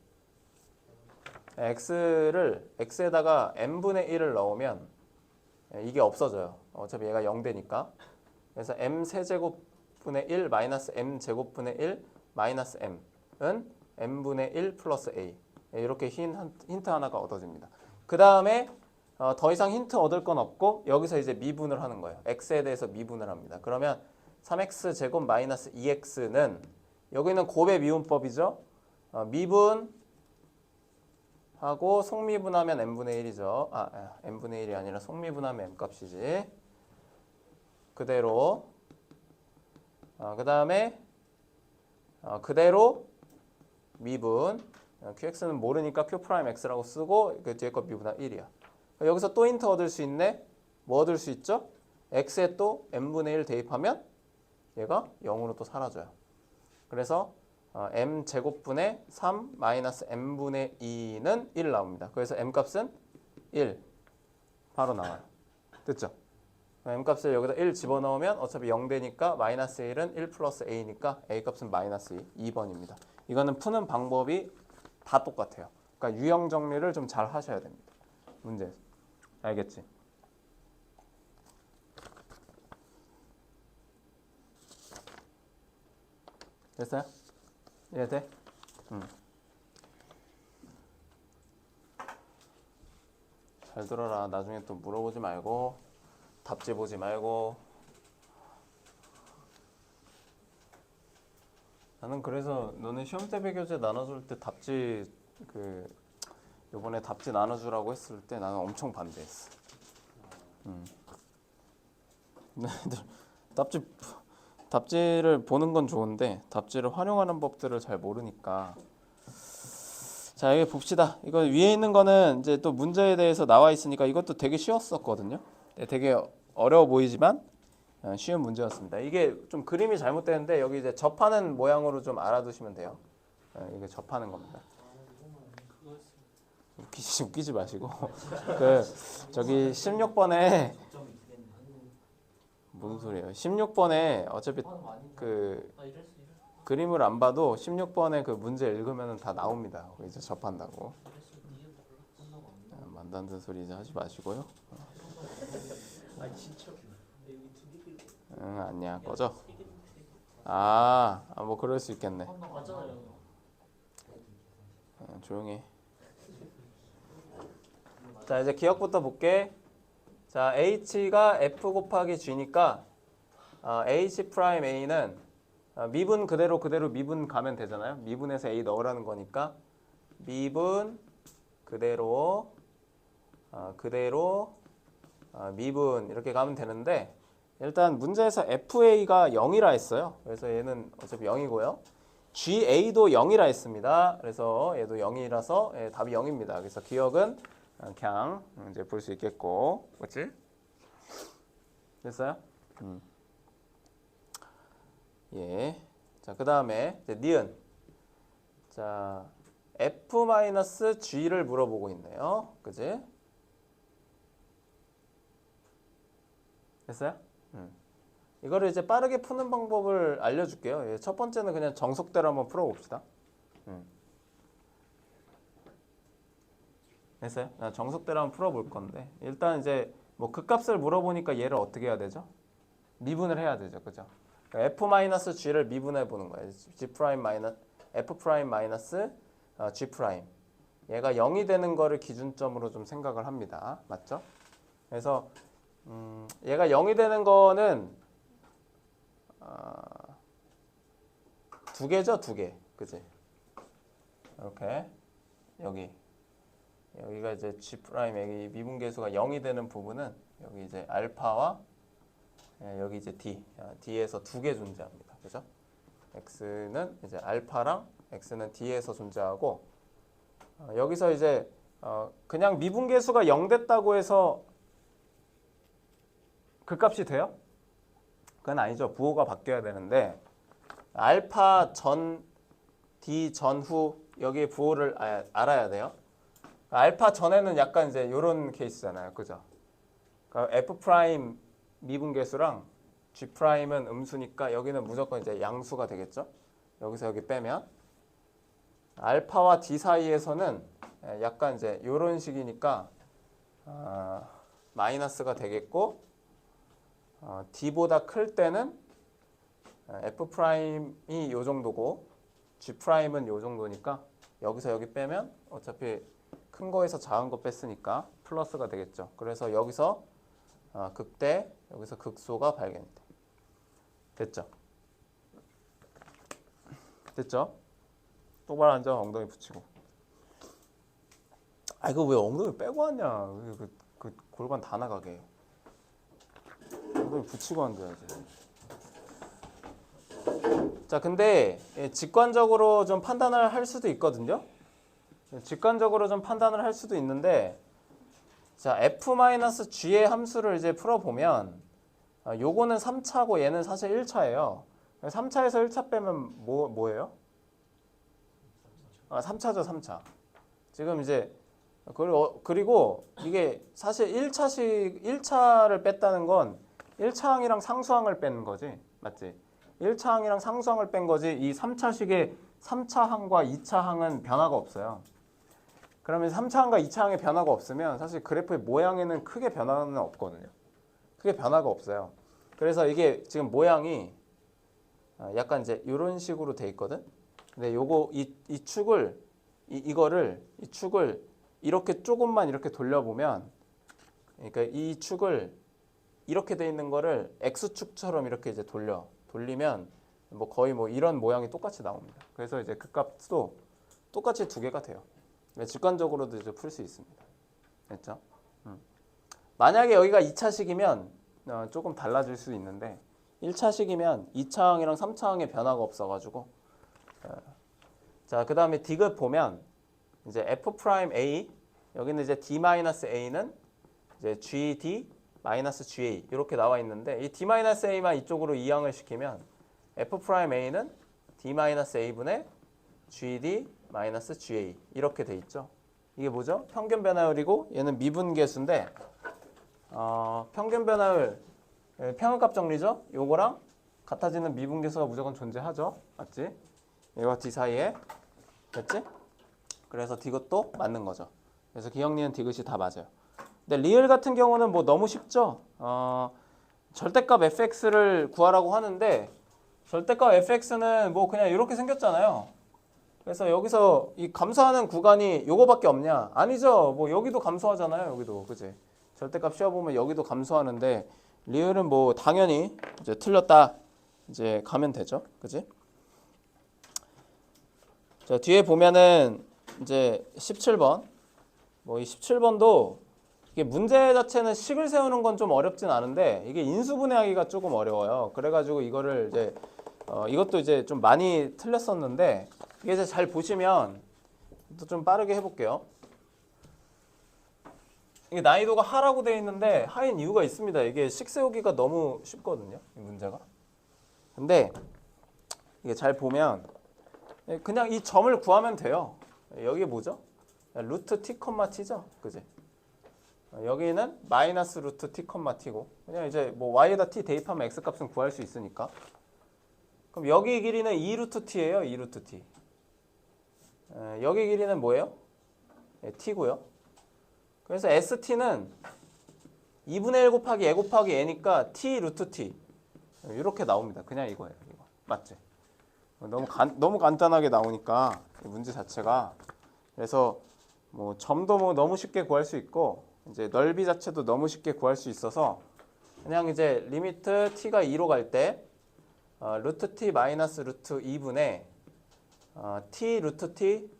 x에다가 n분의 1을 넣으면 이게 없어져요. 어차피 얘가 0되니까. 그래서 m 세제곱분의 1 마이너스 m 제곱분의 1 마이너스 m은 n분의 1 플러스 a. 이렇게 힌트 하나가 얻어집니다. 그 다음에 더 이상 힌트 얻을 건 없고 여기서 이제 미분을 하는 거예요. x에 대해서 미분을 합니다. 그러면 3x 제곱 마이너스 2x는 여기는 곱의 미분법이죠. 미분하고 속미분하면 n분의 1이죠. n분의 1이 아니라 속미분하면 m값이지. 그대로 그 다음에 그대로 미분 qx는 모르니까 q'x라고 쓰고 그 뒤에 거 미분하 1이야. 여기서 또 힌트 얻을 수 있네. 뭐 얻을 수 있죠? x에 또 n분의 1 대입하면 얘가 0으로 또 사라져요. 그래서 m 제곱분의 3 마이너스 m분의 2는 1 나옵니다. 그래서 m값은 1 바로 나와요. 됐죠? m값을 여기다 1 집어넣으면 어차피 0 되니까 마이너스 1은 1 플러스 a니까 a값은 마이너스 2, 2번입니다. 이거는 푸는 방법이 다 똑같아요. 그러니까 유형 정리를 좀 잘 하셔야 됩니다. 문제에서. 알겠지? 됐어요? 이해돼? 잘 들어라. 나중에 또 물어보지 말고 답지 보지 말고. 나는 그래서 너네 시험 때 배교재 나눠줄 때 답지 요번에 답지 나눠주라고 했을 때 나는 엄청 반대했어. 너희들 답지 답지를 보는 건 좋은데 답지를 활용하는 법들을 잘 모르니까. 자, 여기 봅시다. 이거 위에 있는 거는 이제 또 문제에 대해서 나와 있으니까 이것도 되게 쉬웠었거든요. 네, 되게 어려워 보이지만 쉬운 문제였습니다. 이게 좀 그림이 잘못되는데 여기 이제 접하는 모양으로 좀 알아두시면 돼요. 이게 접하는 겁니다. 웃기지 마시고 그 저기 16번에 무슨 소리예요? 16번에 어차피 그 그림을 안 봐도 16번에 그 문제 읽으면 다 나옵니다. 이제 접한다고. 만도 안 되는 소리 이제 하지 마시고요. 응, 아니야. 꺼져. 뭐 그럴 수 있겠네. 조용히 해. 자, 이제 기억부터 볼게. 자, H가 F 곱하기 G니까 H 프라임 A는 미분 그대로 미분 가면 되잖아요. 미분해서 A 넣으라는 거니까 미분 그대로 미분 이렇게 가면 되는데 일단 문제에서 FA가 0이라 했어요. 그래서 얘는 어차피 0이고요. GA도 0이라 했습니다. 그래서 얘도 0이라서 예, 답이 0입니다. 그래서 기억은 그냥 이제 볼 수 있겠고, 그렇지? 됐어요? 예. 자, 그 다음에 이제 니은. 자, F-G를 물어보고 있네요. 그지? 됐어요? 이거를 이제 빠르게 푸는 방법을 알려줄게요. 예, 첫 번째는 그냥 정석대로 한번 풀어봅시다. 됐어요? 정석대로 한번 풀어볼 건데 일단 이제 뭐 극값을 물어보니까 얘를 어떻게 해야 되죠? 미분을 해야 되죠, 그죠? F-G를 미분해 보는 거예요. F'-G'. 얘가 0이 되는 거를 기준점으로 좀 생각을 합니다. 맞죠? 그래서 얘가 0이 되는 거는 두 개죠, 두 개. 그지? 이렇게 여기가 이제 G'의 미분계수가 0이 되는 부분은 여기 이제 알파와 여기 이제 D에서 두 개 존재합니다. 그죠? X는 이제 알파랑 X는 D에서 존재하고 여기서 이제 그냥 미분계수가 0 됐다고 해서 그 값이 돼요? 그건 아니죠. 부호가 바뀌어야 되는데 알파 전 D 전후 여기에 부호를 알아야 돼요. 알파 전에는 약간 이제 이런 케이스잖아요. 그죠? 그러니까 F 프라임 미분계수랑 G 프라임은 음수니까 여기는 무조건 이제 양수가 되겠죠? 여기서 여기 빼면 알파와 D 사이에서는 약간 이제 이런 식이니까 마이너스가 되겠고 D보다 클 때는 F 프라임이 요 정도고 G 프라임은 요 정도니까 여기서 여기 빼면 어차피 큰 거에서 작은 거 뺐으니까 플러스가 되겠죠. 그래서 여기서 극대, 여기서 극소가 발견이 돼. 됐죠? 됐죠? 똑바로 앉아 엉덩이 붙이고. 이거 왜 엉덩이 빼고 왔냐? 그 골반 다 나가게. 엉덩이 붙이고 앉아야지. 자, 근데 직관적으로 좀 판단을 할 수도 있거든요. 직관적으로 좀 판단을 할 수도 있는데 자, F-G의 함수를 이제 풀어보면 요거는 3차고 얘는 사실 1차예요. 3차에서 1차 빼면 뭐예요? 3차죠, 3차. 지금 이제 그리고 이게 사실 1차를 뺐다는 건 1차항이랑 상수항을 뺀 거지. 맞지? 1차항이랑 상수항을 뺀 거지. 이 3차식의 3차항과 2차항은 변화가 없어요. 그러면 3차항과 2차항의 변화가 없으면 사실 그래프의 모양에는 크게 변화는 없거든요. 크게 변화가 없어요. 그래서 이게 지금 모양이 약간 이제 이런 식으로 돼 있거든. 근데 요거 이 축을 이렇게 조금만 이렇게 돌려보면 그러니까 이 축을 이렇게 돼 있는 거를 X축처럼 이렇게 이제 돌리면 뭐 거의 뭐 이런 모양이 똑같이 나옵니다. 그래서 이제 그 값도 똑같이 두 개가 돼요. 직관적으로도 이제 풀 수 있습니다. 됐죠? 만약에 여기가 2차식이면 조금 달라질 수 있는데 1차식이면 2차항이랑 3차항에 변화가 없어가지고. 자, 그 다음에 디귿 보면 이제 F'A 여기는 이제 D-A는 이제 GD 마이너스 GA 이렇게 나와 있는데 이 D-A만 이쪽으로 이항을 시키면 F'A는 D-A분의 GD 마이너스 GA 이렇게 돼 있죠. 이게 뭐죠? 평균 변화율이고 얘는 미분계수인데 평균 변화율 평균값 정리죠? 요거랑 같아지는 미분계수가 무조건 존재하죠. 맞지? 얘와 D 사이에 됐지? 그래서 디귿도 맞는 거죠. 그래서 기억니은 디귿이 다 맞아요. 근데 리을 같은 경우는 뭐 너무 쉽죠. 절대값 fx를 구하라고 하는데 절대값 fx는 뭐 그냥 이렇게 생겼잖아요. 그래서 여기서 이 감소하는 구간이 요거밖에 없냐? 아니죠. 뭐 여기도 감소하잖아요. 여기도 그지? 절대값 씌워보면 여기도 감소하는데 리을은 뭐 당연히 이제 틀렸다 이제 가면 되죠. 그지? 자, 뒤에 보면은 이제 17번 뭐 이 17번도 이게 문제 자체는 식을 세우는 건 좀 어렵진 않은데 이게 인수분해하기가 조금 어려워요. 그래가지고 이거를 이제 이것도 이제 좀 많이 틀렸었는데 이게 이제 잘 보시면 또 좀 빠르게 해볼게요. 이게 난이도가 하라고 되어 있는데 하인 이유가 있습니다. 이게 식 세우기가 너무 쉽거든요. 이 문제가. 근데 이게 잘 보면 그냥 이 점을 구하면 돼요. 여기 뭐죠? 루트 t, t죠? 그지? 여기는 마이너스 루트 t, t고 그냥 이제 뭐 y에다 t 대입하면 x 값은 구할 수 있으니까 그럼 여기 길이는 2루트 t예요. 2루트 t. 여기 길이는 뭐예요? t고요. 그래서 st는 2분의 1 곱하기 e 곱하기 e니까 t 루트 t 이렇게 나옵니다. 그냥 이거예요. 이거. 맞지? 너무 간단하게 나오니까 이 문제 자체가 그래서 뭐 점도 뭐 너무 쉽게 구할 수 있고 이제 넓이 자체도 너무 쉽게 구할 수 있어서 그냥 이제 리미트 t가 2로 갈 때 루트 t 마이너스 루트 2분의 t 루트 t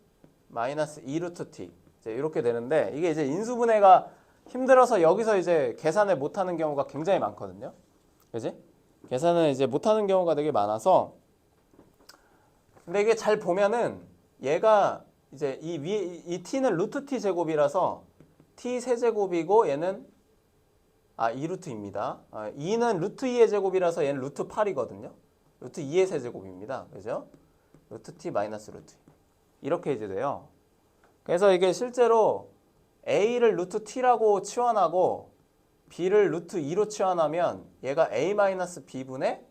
마이너스 2 루트 t 이제 이렇게 되는데 이게 이제 인수분해가 힘들어서 여기서 이제 계산을 못하는 경우가 굉장히 많거든요. 그지? 계산을 이제 못하는 경우가 되게 많아서 근데 이게 잘 보면은 얘가 이제 이 위에 이 t는 루트 t 제곱이라서 t 세제곱이고 얘는 2루트입니다. 2는 루트 2의 제곱이라서 얘는 루트 8이거든요. 루트 2의 세제곱입니다. 그죠? 루트 t 마이너스 루트 이렇게 이제 돼요. 그래서 이게 실제로 a를 루트 t라고 치환하고 b를 루트 2로 치환하면 얘가 a 마이너스 b분의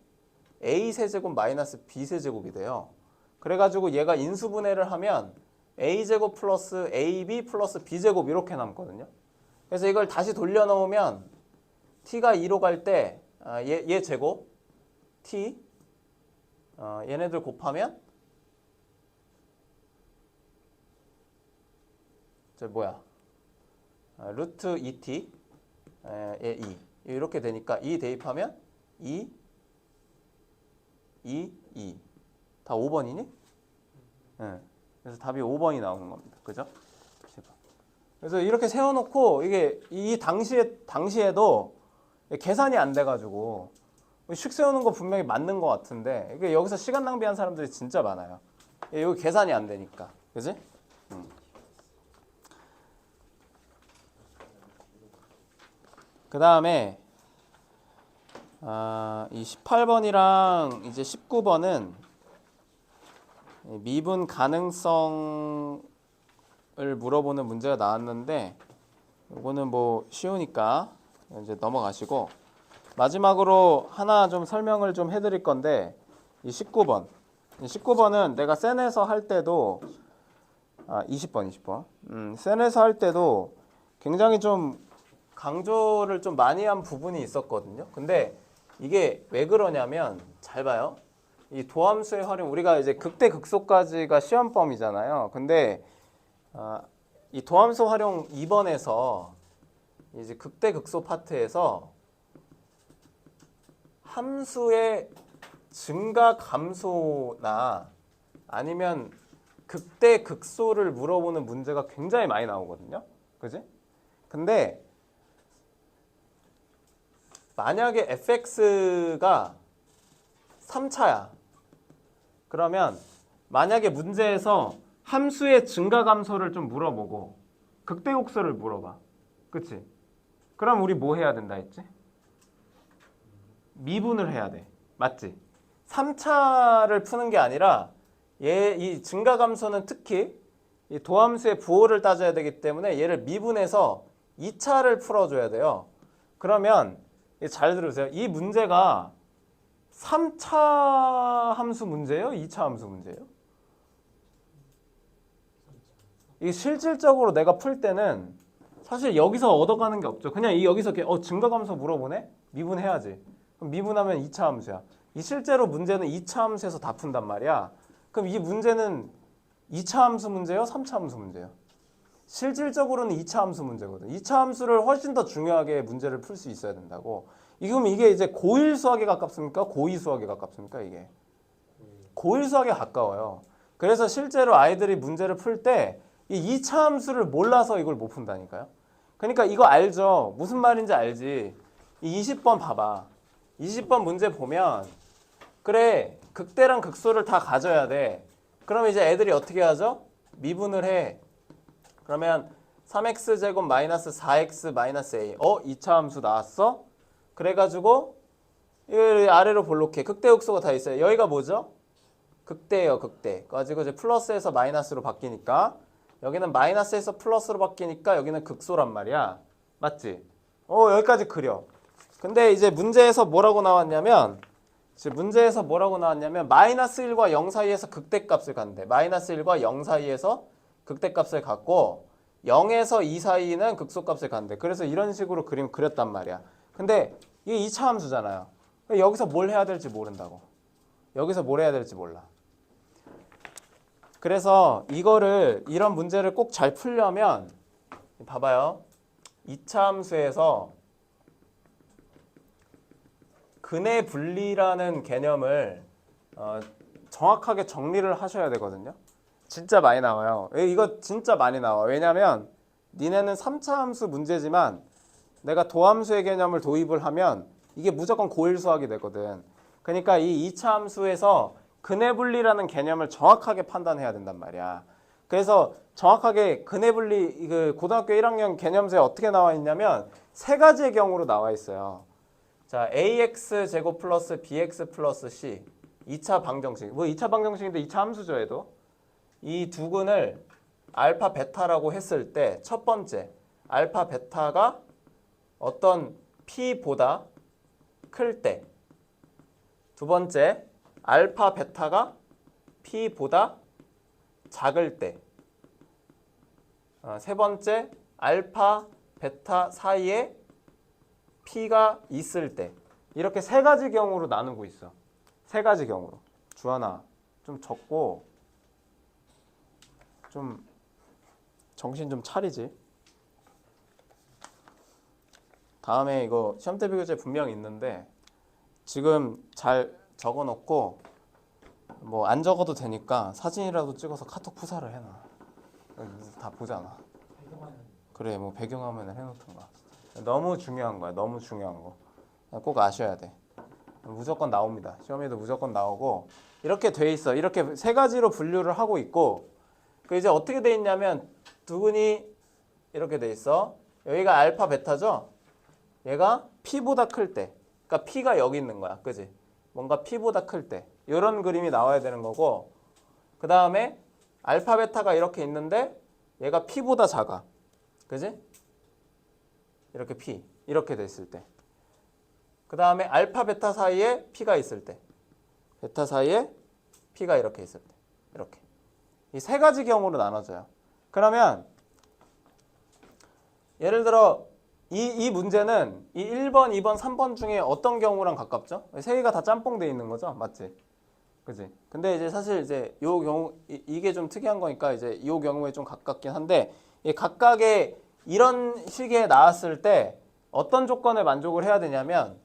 a 세제곱 마이너스 b 세제곱이 돼요. 그래가지고 얘가 인수분해를 하면 a제곱 플러스 ab 플러스 b제곱 이렇게 남거든요. 그래서 이걸 다시 돌려놓으면 t가 2로 갈 때 얘 제곱 t 얘네들 곱하면 저 뭐야 루트 2t 에 2 이렇게 되니까 2 대입하면 2 다 5번이니? 네. 그래서 답이 5번이 나오는 겁니다. 그죠? 그래서 이렇게 세워놓고 이게 이 당시에도 계산이 안 돼가지고 식 세우는 거 분명히 맞는 것 같은데 이게 여기서 시간 낭비한 사람들이 진짜 많아요. 여기 계산이 안 되니까. 그지? 그 다음에 이 18번이랑 이제 19번은 미분 가능성을 물어보는 문제가 나왔는데 이거는 뭐 쉬우니까 이제 넘어가시고 마지막으로 하나 좀 설명을 좀 해드릴 건데 이 19번은 내가 센에서 할 때도 20번 센에서 할 때도 굉장히 좀 강조를 좀 많이 한 부분이 있었거든요. 근데 이게 왜 그러냐면 잘 봐요. 이 도함수의 활용 우리가 이제 극대극소까지가 시험범위잖아요. 근데 이 도함수 활용 2번에서 이제 극대극소 파트에서 함수의 증가 감소나 아니면 극대극소를 물어보는 문제가 굉장히 많이 나오거든요. 그지? 근데 만약에 fx가 3차야. 그러면 만약에 문제에서 함수의 증가 감소를 좀 물어보고 극대곡소를 물어봐. 그치? 그럼 우리 뭐 해야 된다 했지? 미분을 해야 돼. 맞지? 3차를 푸는 게 아니라 이 증가 감소는 특히 이 도함수의 부호를 따져야 되기 때문에 얘를 미분해서 2차를 풀어줘야 돼요. 그러면 잘 들으세요. 이 문제가 3차 함수 문제예요? 2차 함수 문제예요? 이게 실질적으로 내가 풀 때는 사실 여기서 얻어가는 게 없죠. 그냥 여기서 이렇게 증가감소 물어보네? 미분해야지. 그럼 미분하면 2차 함수야. 이 실제로 문제는 2차 함수에서 다 푼단 말이야. 그럼 이 문제는 2차 함수 문제예요? 3차 함수 문제예요? 실질적으로는 2차 함수 문제거든. 2차 함수를 훨씬 더 중요하게 문제를 풀 수 있어야 된다고. 그럼 이게 이제 고1 수학에 가깝습니까? 고2 수학에 가깝습니까? 이게 고1 수학에 가까워요. 그래서 실제로 아이들이 문제를 풀 때 이 2차 함수를 몰라서 이걸 못 푼다니까요. 그러니까 이거 알죠? 무슨 말인지 알지? 이 20번 봐봐. 20번 문제 보면 그래 극대랑 극소를 다 가져야 돼. 그러면 이제 애들이 어떻게 하죠? 미분을 해. 그러면 3x제곱 마이너스 4x 마이너스 a 2차 함수 나왔어? 그래가지고 이 아래로 볼록해. 극대 극소가 다 있어요. 여기가 뭐죠? 극대예요. 극대. 가지고 이제 플러스에서 마이너스로 바뀌니까 여기는 마이너스에서 플러스로 바뀌니까 여기는 극소란 말이야. 맞지? 여기까지 그려. 근데 이제 문제에서 뭐라고 나왔냐면 마이너스 1과 0 사이에서 극대값을 간대. 마이너스 1과 0 사이에서 극대값을 갖고 0에서 2 사이는 극소값을 간대. 그래서 이런 식으로 그림 그렸단 말이야. 근데 이게 2차 함수잖아요. 여기서 뭘 해야 될지 모른다고. 여기서 뭘 해야 될지 몰라. 그래서 이런 문제를 꼭 잘 풀려면 봐봐요. 2차 함수에서 근의 분리라는 개념을 정확하게 정리를 하셔야 되거든요. 진짜 많이 나와요. 이거 진짜 많이 나와. 왜냐면 니네는 3차 함수 문제지만 내가 도함수의 개념을 도입을 하면 이게 무조건 고1 수학이 되거든. 그러니까 이 2차 함수에서 근의 분리라는 개념을 정확하게 판단해야 된단 말이야. 그래서 정확하게 근의 분리 고등학교 1학년 개념서에 어떻게 나와 있냐면 세 가지의 경우로 나와 있어요. 자, ax 제곱 플러스 bx 플러스 c 2차 방정식. 2차 방정식인데 2차 함수죠, 얘도. 이 두 근을 알파 베타라고 했을 때 첫 번째 알파 베타가 어떤 p보다 클 때, 두 번째 알파 베타가 p보다 작을 때, 세 번째 알파 베타 사이에 p가 있을 때. 이렇게 세 가지 경우로 나누고 있어. 세 가지 경우로. 주하나 좀 적고 좀 정신 좀 차리지. 다음에 이거 시험 대비 교재 분명히 있는데 지금 잘 적어놓고 뭐 안 적어도 되니까 사진이라도 찍어서 카톡 푸사를 해놔. 다 보잖아. 그래, 뭐 배경화면을 해놓던가. 너무 중요한 거야. 너무 중요한 거. 꼭 아셔야 돼. 무조건 나옵니다. 시험에도 무조건 나오고 이렇게 돼 있어. 이렇게 세 가지로 분류를 하고 있고 그 이제 어떻게 돼 있냐면 두 근이 이렇게 돼 있어. 여기가 알파 베타죠. 얘가 p보다 클 때. 그러니까 p가 여기 있는 거야. 그지? 뭔가 p보다 클 때. 이런 그림이 나와야 되는 거고 그 다음에 알파 베타가 이렇게 있는데 얘가 p보다 작아. 그지? 이렇게 p. 이렇게 됐을 때. 그 다음에 알파 베타 사이에 p가 있을 때. 베타 사이에 p가 이렇게 있을 때. 이렇게. 이 세 가지 경우로 나눠져요. 그러면 예를 들어 이 문제는 이 1번, 2번, 3번 중에 어떤 경우랑 가깝죠? 세 개가 다 짬뽕 돼 있는 거죠? 맞지? 그지? 근데 이제 사실 이제 요 경우 이게 좀 특이한 거니까 이제 요 경우에 좀 가깝긴 한데 이 각각의 이런 식에 나왔을 때 어떤 조건을 만족을 해야 되냐면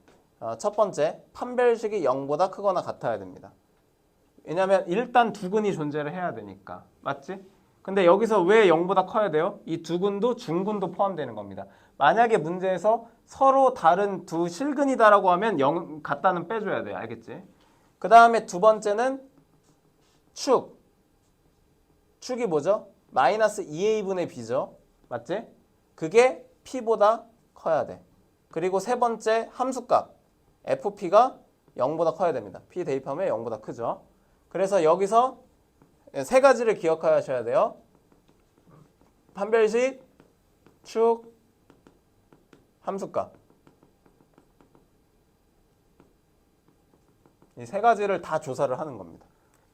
첫 번째 판별식이 0보다 크거나 같아야 됩니다. 왜냐면 일단 두 근이 존재를 해야 되니까. 맞지? 근데 여기서 왜 0보다 커야 돼요? 이 두 근도 중근도 포함되는 겁니다. 만약에 문제에서 서로 다른 두 실근이다라고 하면 0 같다는 빼줘야 돼. 알겠지? 그 다음에 두 번째는 축이 뭐죠? 마이너스 2a분의 b죠. 맞지? 그게 p보다 커야 돼. 그리고 세 번째 함수값 fp가 0보다 커야 됩니다. p 대입하면 0보다 크죠. 그래서 여기서 세 가지를 기억하셔야 돼요. 판별식, 축, 함수값. 이 세 가지를 다 조사를 하는 겁니다.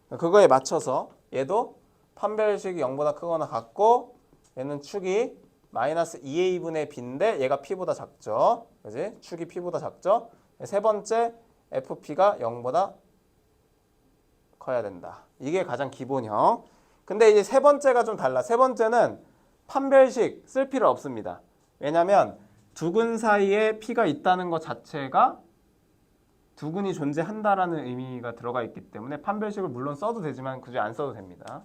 그거에 맞춰서 얘도 판별식이 0보다 크거나 같고 얘는 축이 마이너스 2a분의 b인데 얘가 p보다 작죠. 그지? 축이 p보다 작죠. 세 번째 fp가 0보다 커야 된다. 이게 가장 기본형. 근데 이제 세 번째가 좀 달라. 세 번째는 판별식 쓸 필요 없습니다. 왜냐면 두근 사이에 p가 있다는 것 자체가 두근이 존재한다라는 의미가 들어가 있기 때문에 판별식을 물론 써도 되지만 굳이 안 써도 됩니다.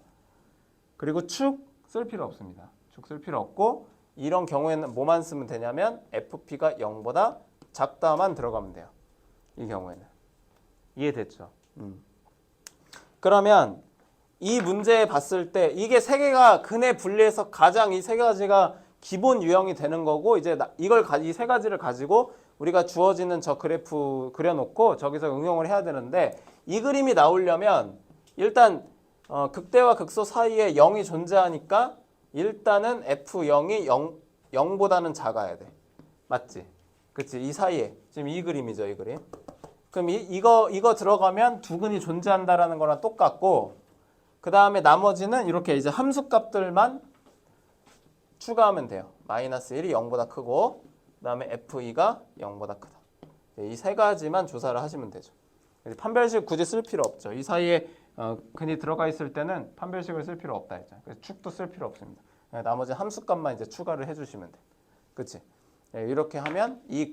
그리고 축 쓸 필요 없습니다. 축 쓸 필요 없고 이런 경우에는 뭐만 쓰면 되냐면 fp가 0보다 작다만 들어가면 돼요. 이 경우에는. 이해됐죠? 그러면 이 문제 봤을 때 이게 세 개가 근해 분리해서 가장 이 세 가지가 기본 유형이 되는 거고 이제 이걸 이 세 가지를 가지고 우리가 주어지는 저 그래프 그려놓고 저기서 응용을 해야 되는데 이 그림이 나오려면 일단 극대와 극소 사이에 0이 존재하니까 일단은 F0이 0보다는 작아야 돼. 맞지? 그치? 이 사이에 지금 이 그림이죠, 이 그림. 그럼 이거 들어가면 두근이 존재한다라는 거랑 똑같고 그 다음에 나머지는 이렇게 이제 함수값들만 추가하면 돼요. 마이너스 1이 0보다 크고 그 다음에 F2가 0보다 크다. 이 세 가지만 조사를 하시면 되죠. 판별식 굳이 쓸 필요 없죠. 이 사이에 근이 들어가 있을 때는 판별식을 쓸 필요 없다 했잖아요. 그래서 축도 쓸 필요 없습니다. 나머지 함수값만 이제 추가를 해주시면 돼. 그치? 이렇게 하면 이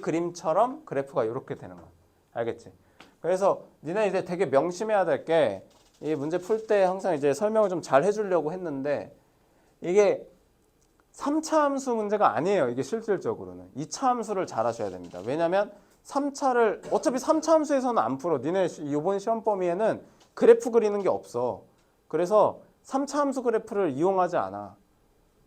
그림처럼 그래프가 이렇게 되는 거야. 알겠지? 그래서 니네 이제 되게 명심해야 될 게 이 문제 풀 때 항상 이제 설명을 좀 잘 해주려고 했는데 이게 3차 함수 문제가 아니에요. 이게 실질적으로는 2차 함수를 잘 하셔야 됩니다. 왜냐면 3차를 어차피 3차 함수에서는 안 풀어. 니네 이번 시험 범위에는 그래프 그리는 게 없어. 그래서 3차 함수 그래프를 이용하지 않아.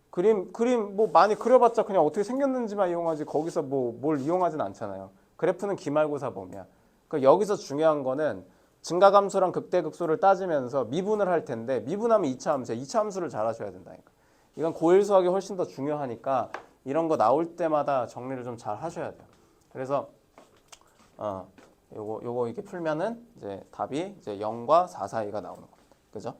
그림 뭐 많이 그려봤자 그냥 어떻게 생겼는지만 이용하지 거기서 뭐 뭘 이용하진 않잖아요. 그래프는 기말고사 범위야. 그러니까 여기서 중요한 거는 증가함수랑 극대극소를 따지면서 미분을 할 텐데 미분하면 2차 함수야. 2차 함수를 잘 하셔야 된다니까. 이건 고1 수학이 훨씬 더 중요하니까 이런 거 나올 때마다 정리를 좀 잘 하셔야 돼요. 그래서 요거 이렇게 풀면은 이제 답이 이제 0과 4 사이가 나오는 겁니다. 그죠?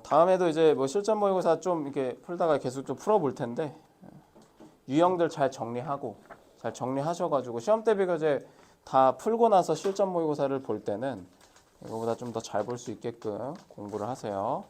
다음에도 이제 뭐 실전 모의고사 좀 이렇게 풀다가 계속 좀 풀어볼 텐데 유형들 잘 정리하셔가지고 시험 대비 교재 다 풀고 나서 실전 모의고사를 볼 때는 이거보다 좀 더 잘 볼 수 있게끔 공부를 하세요.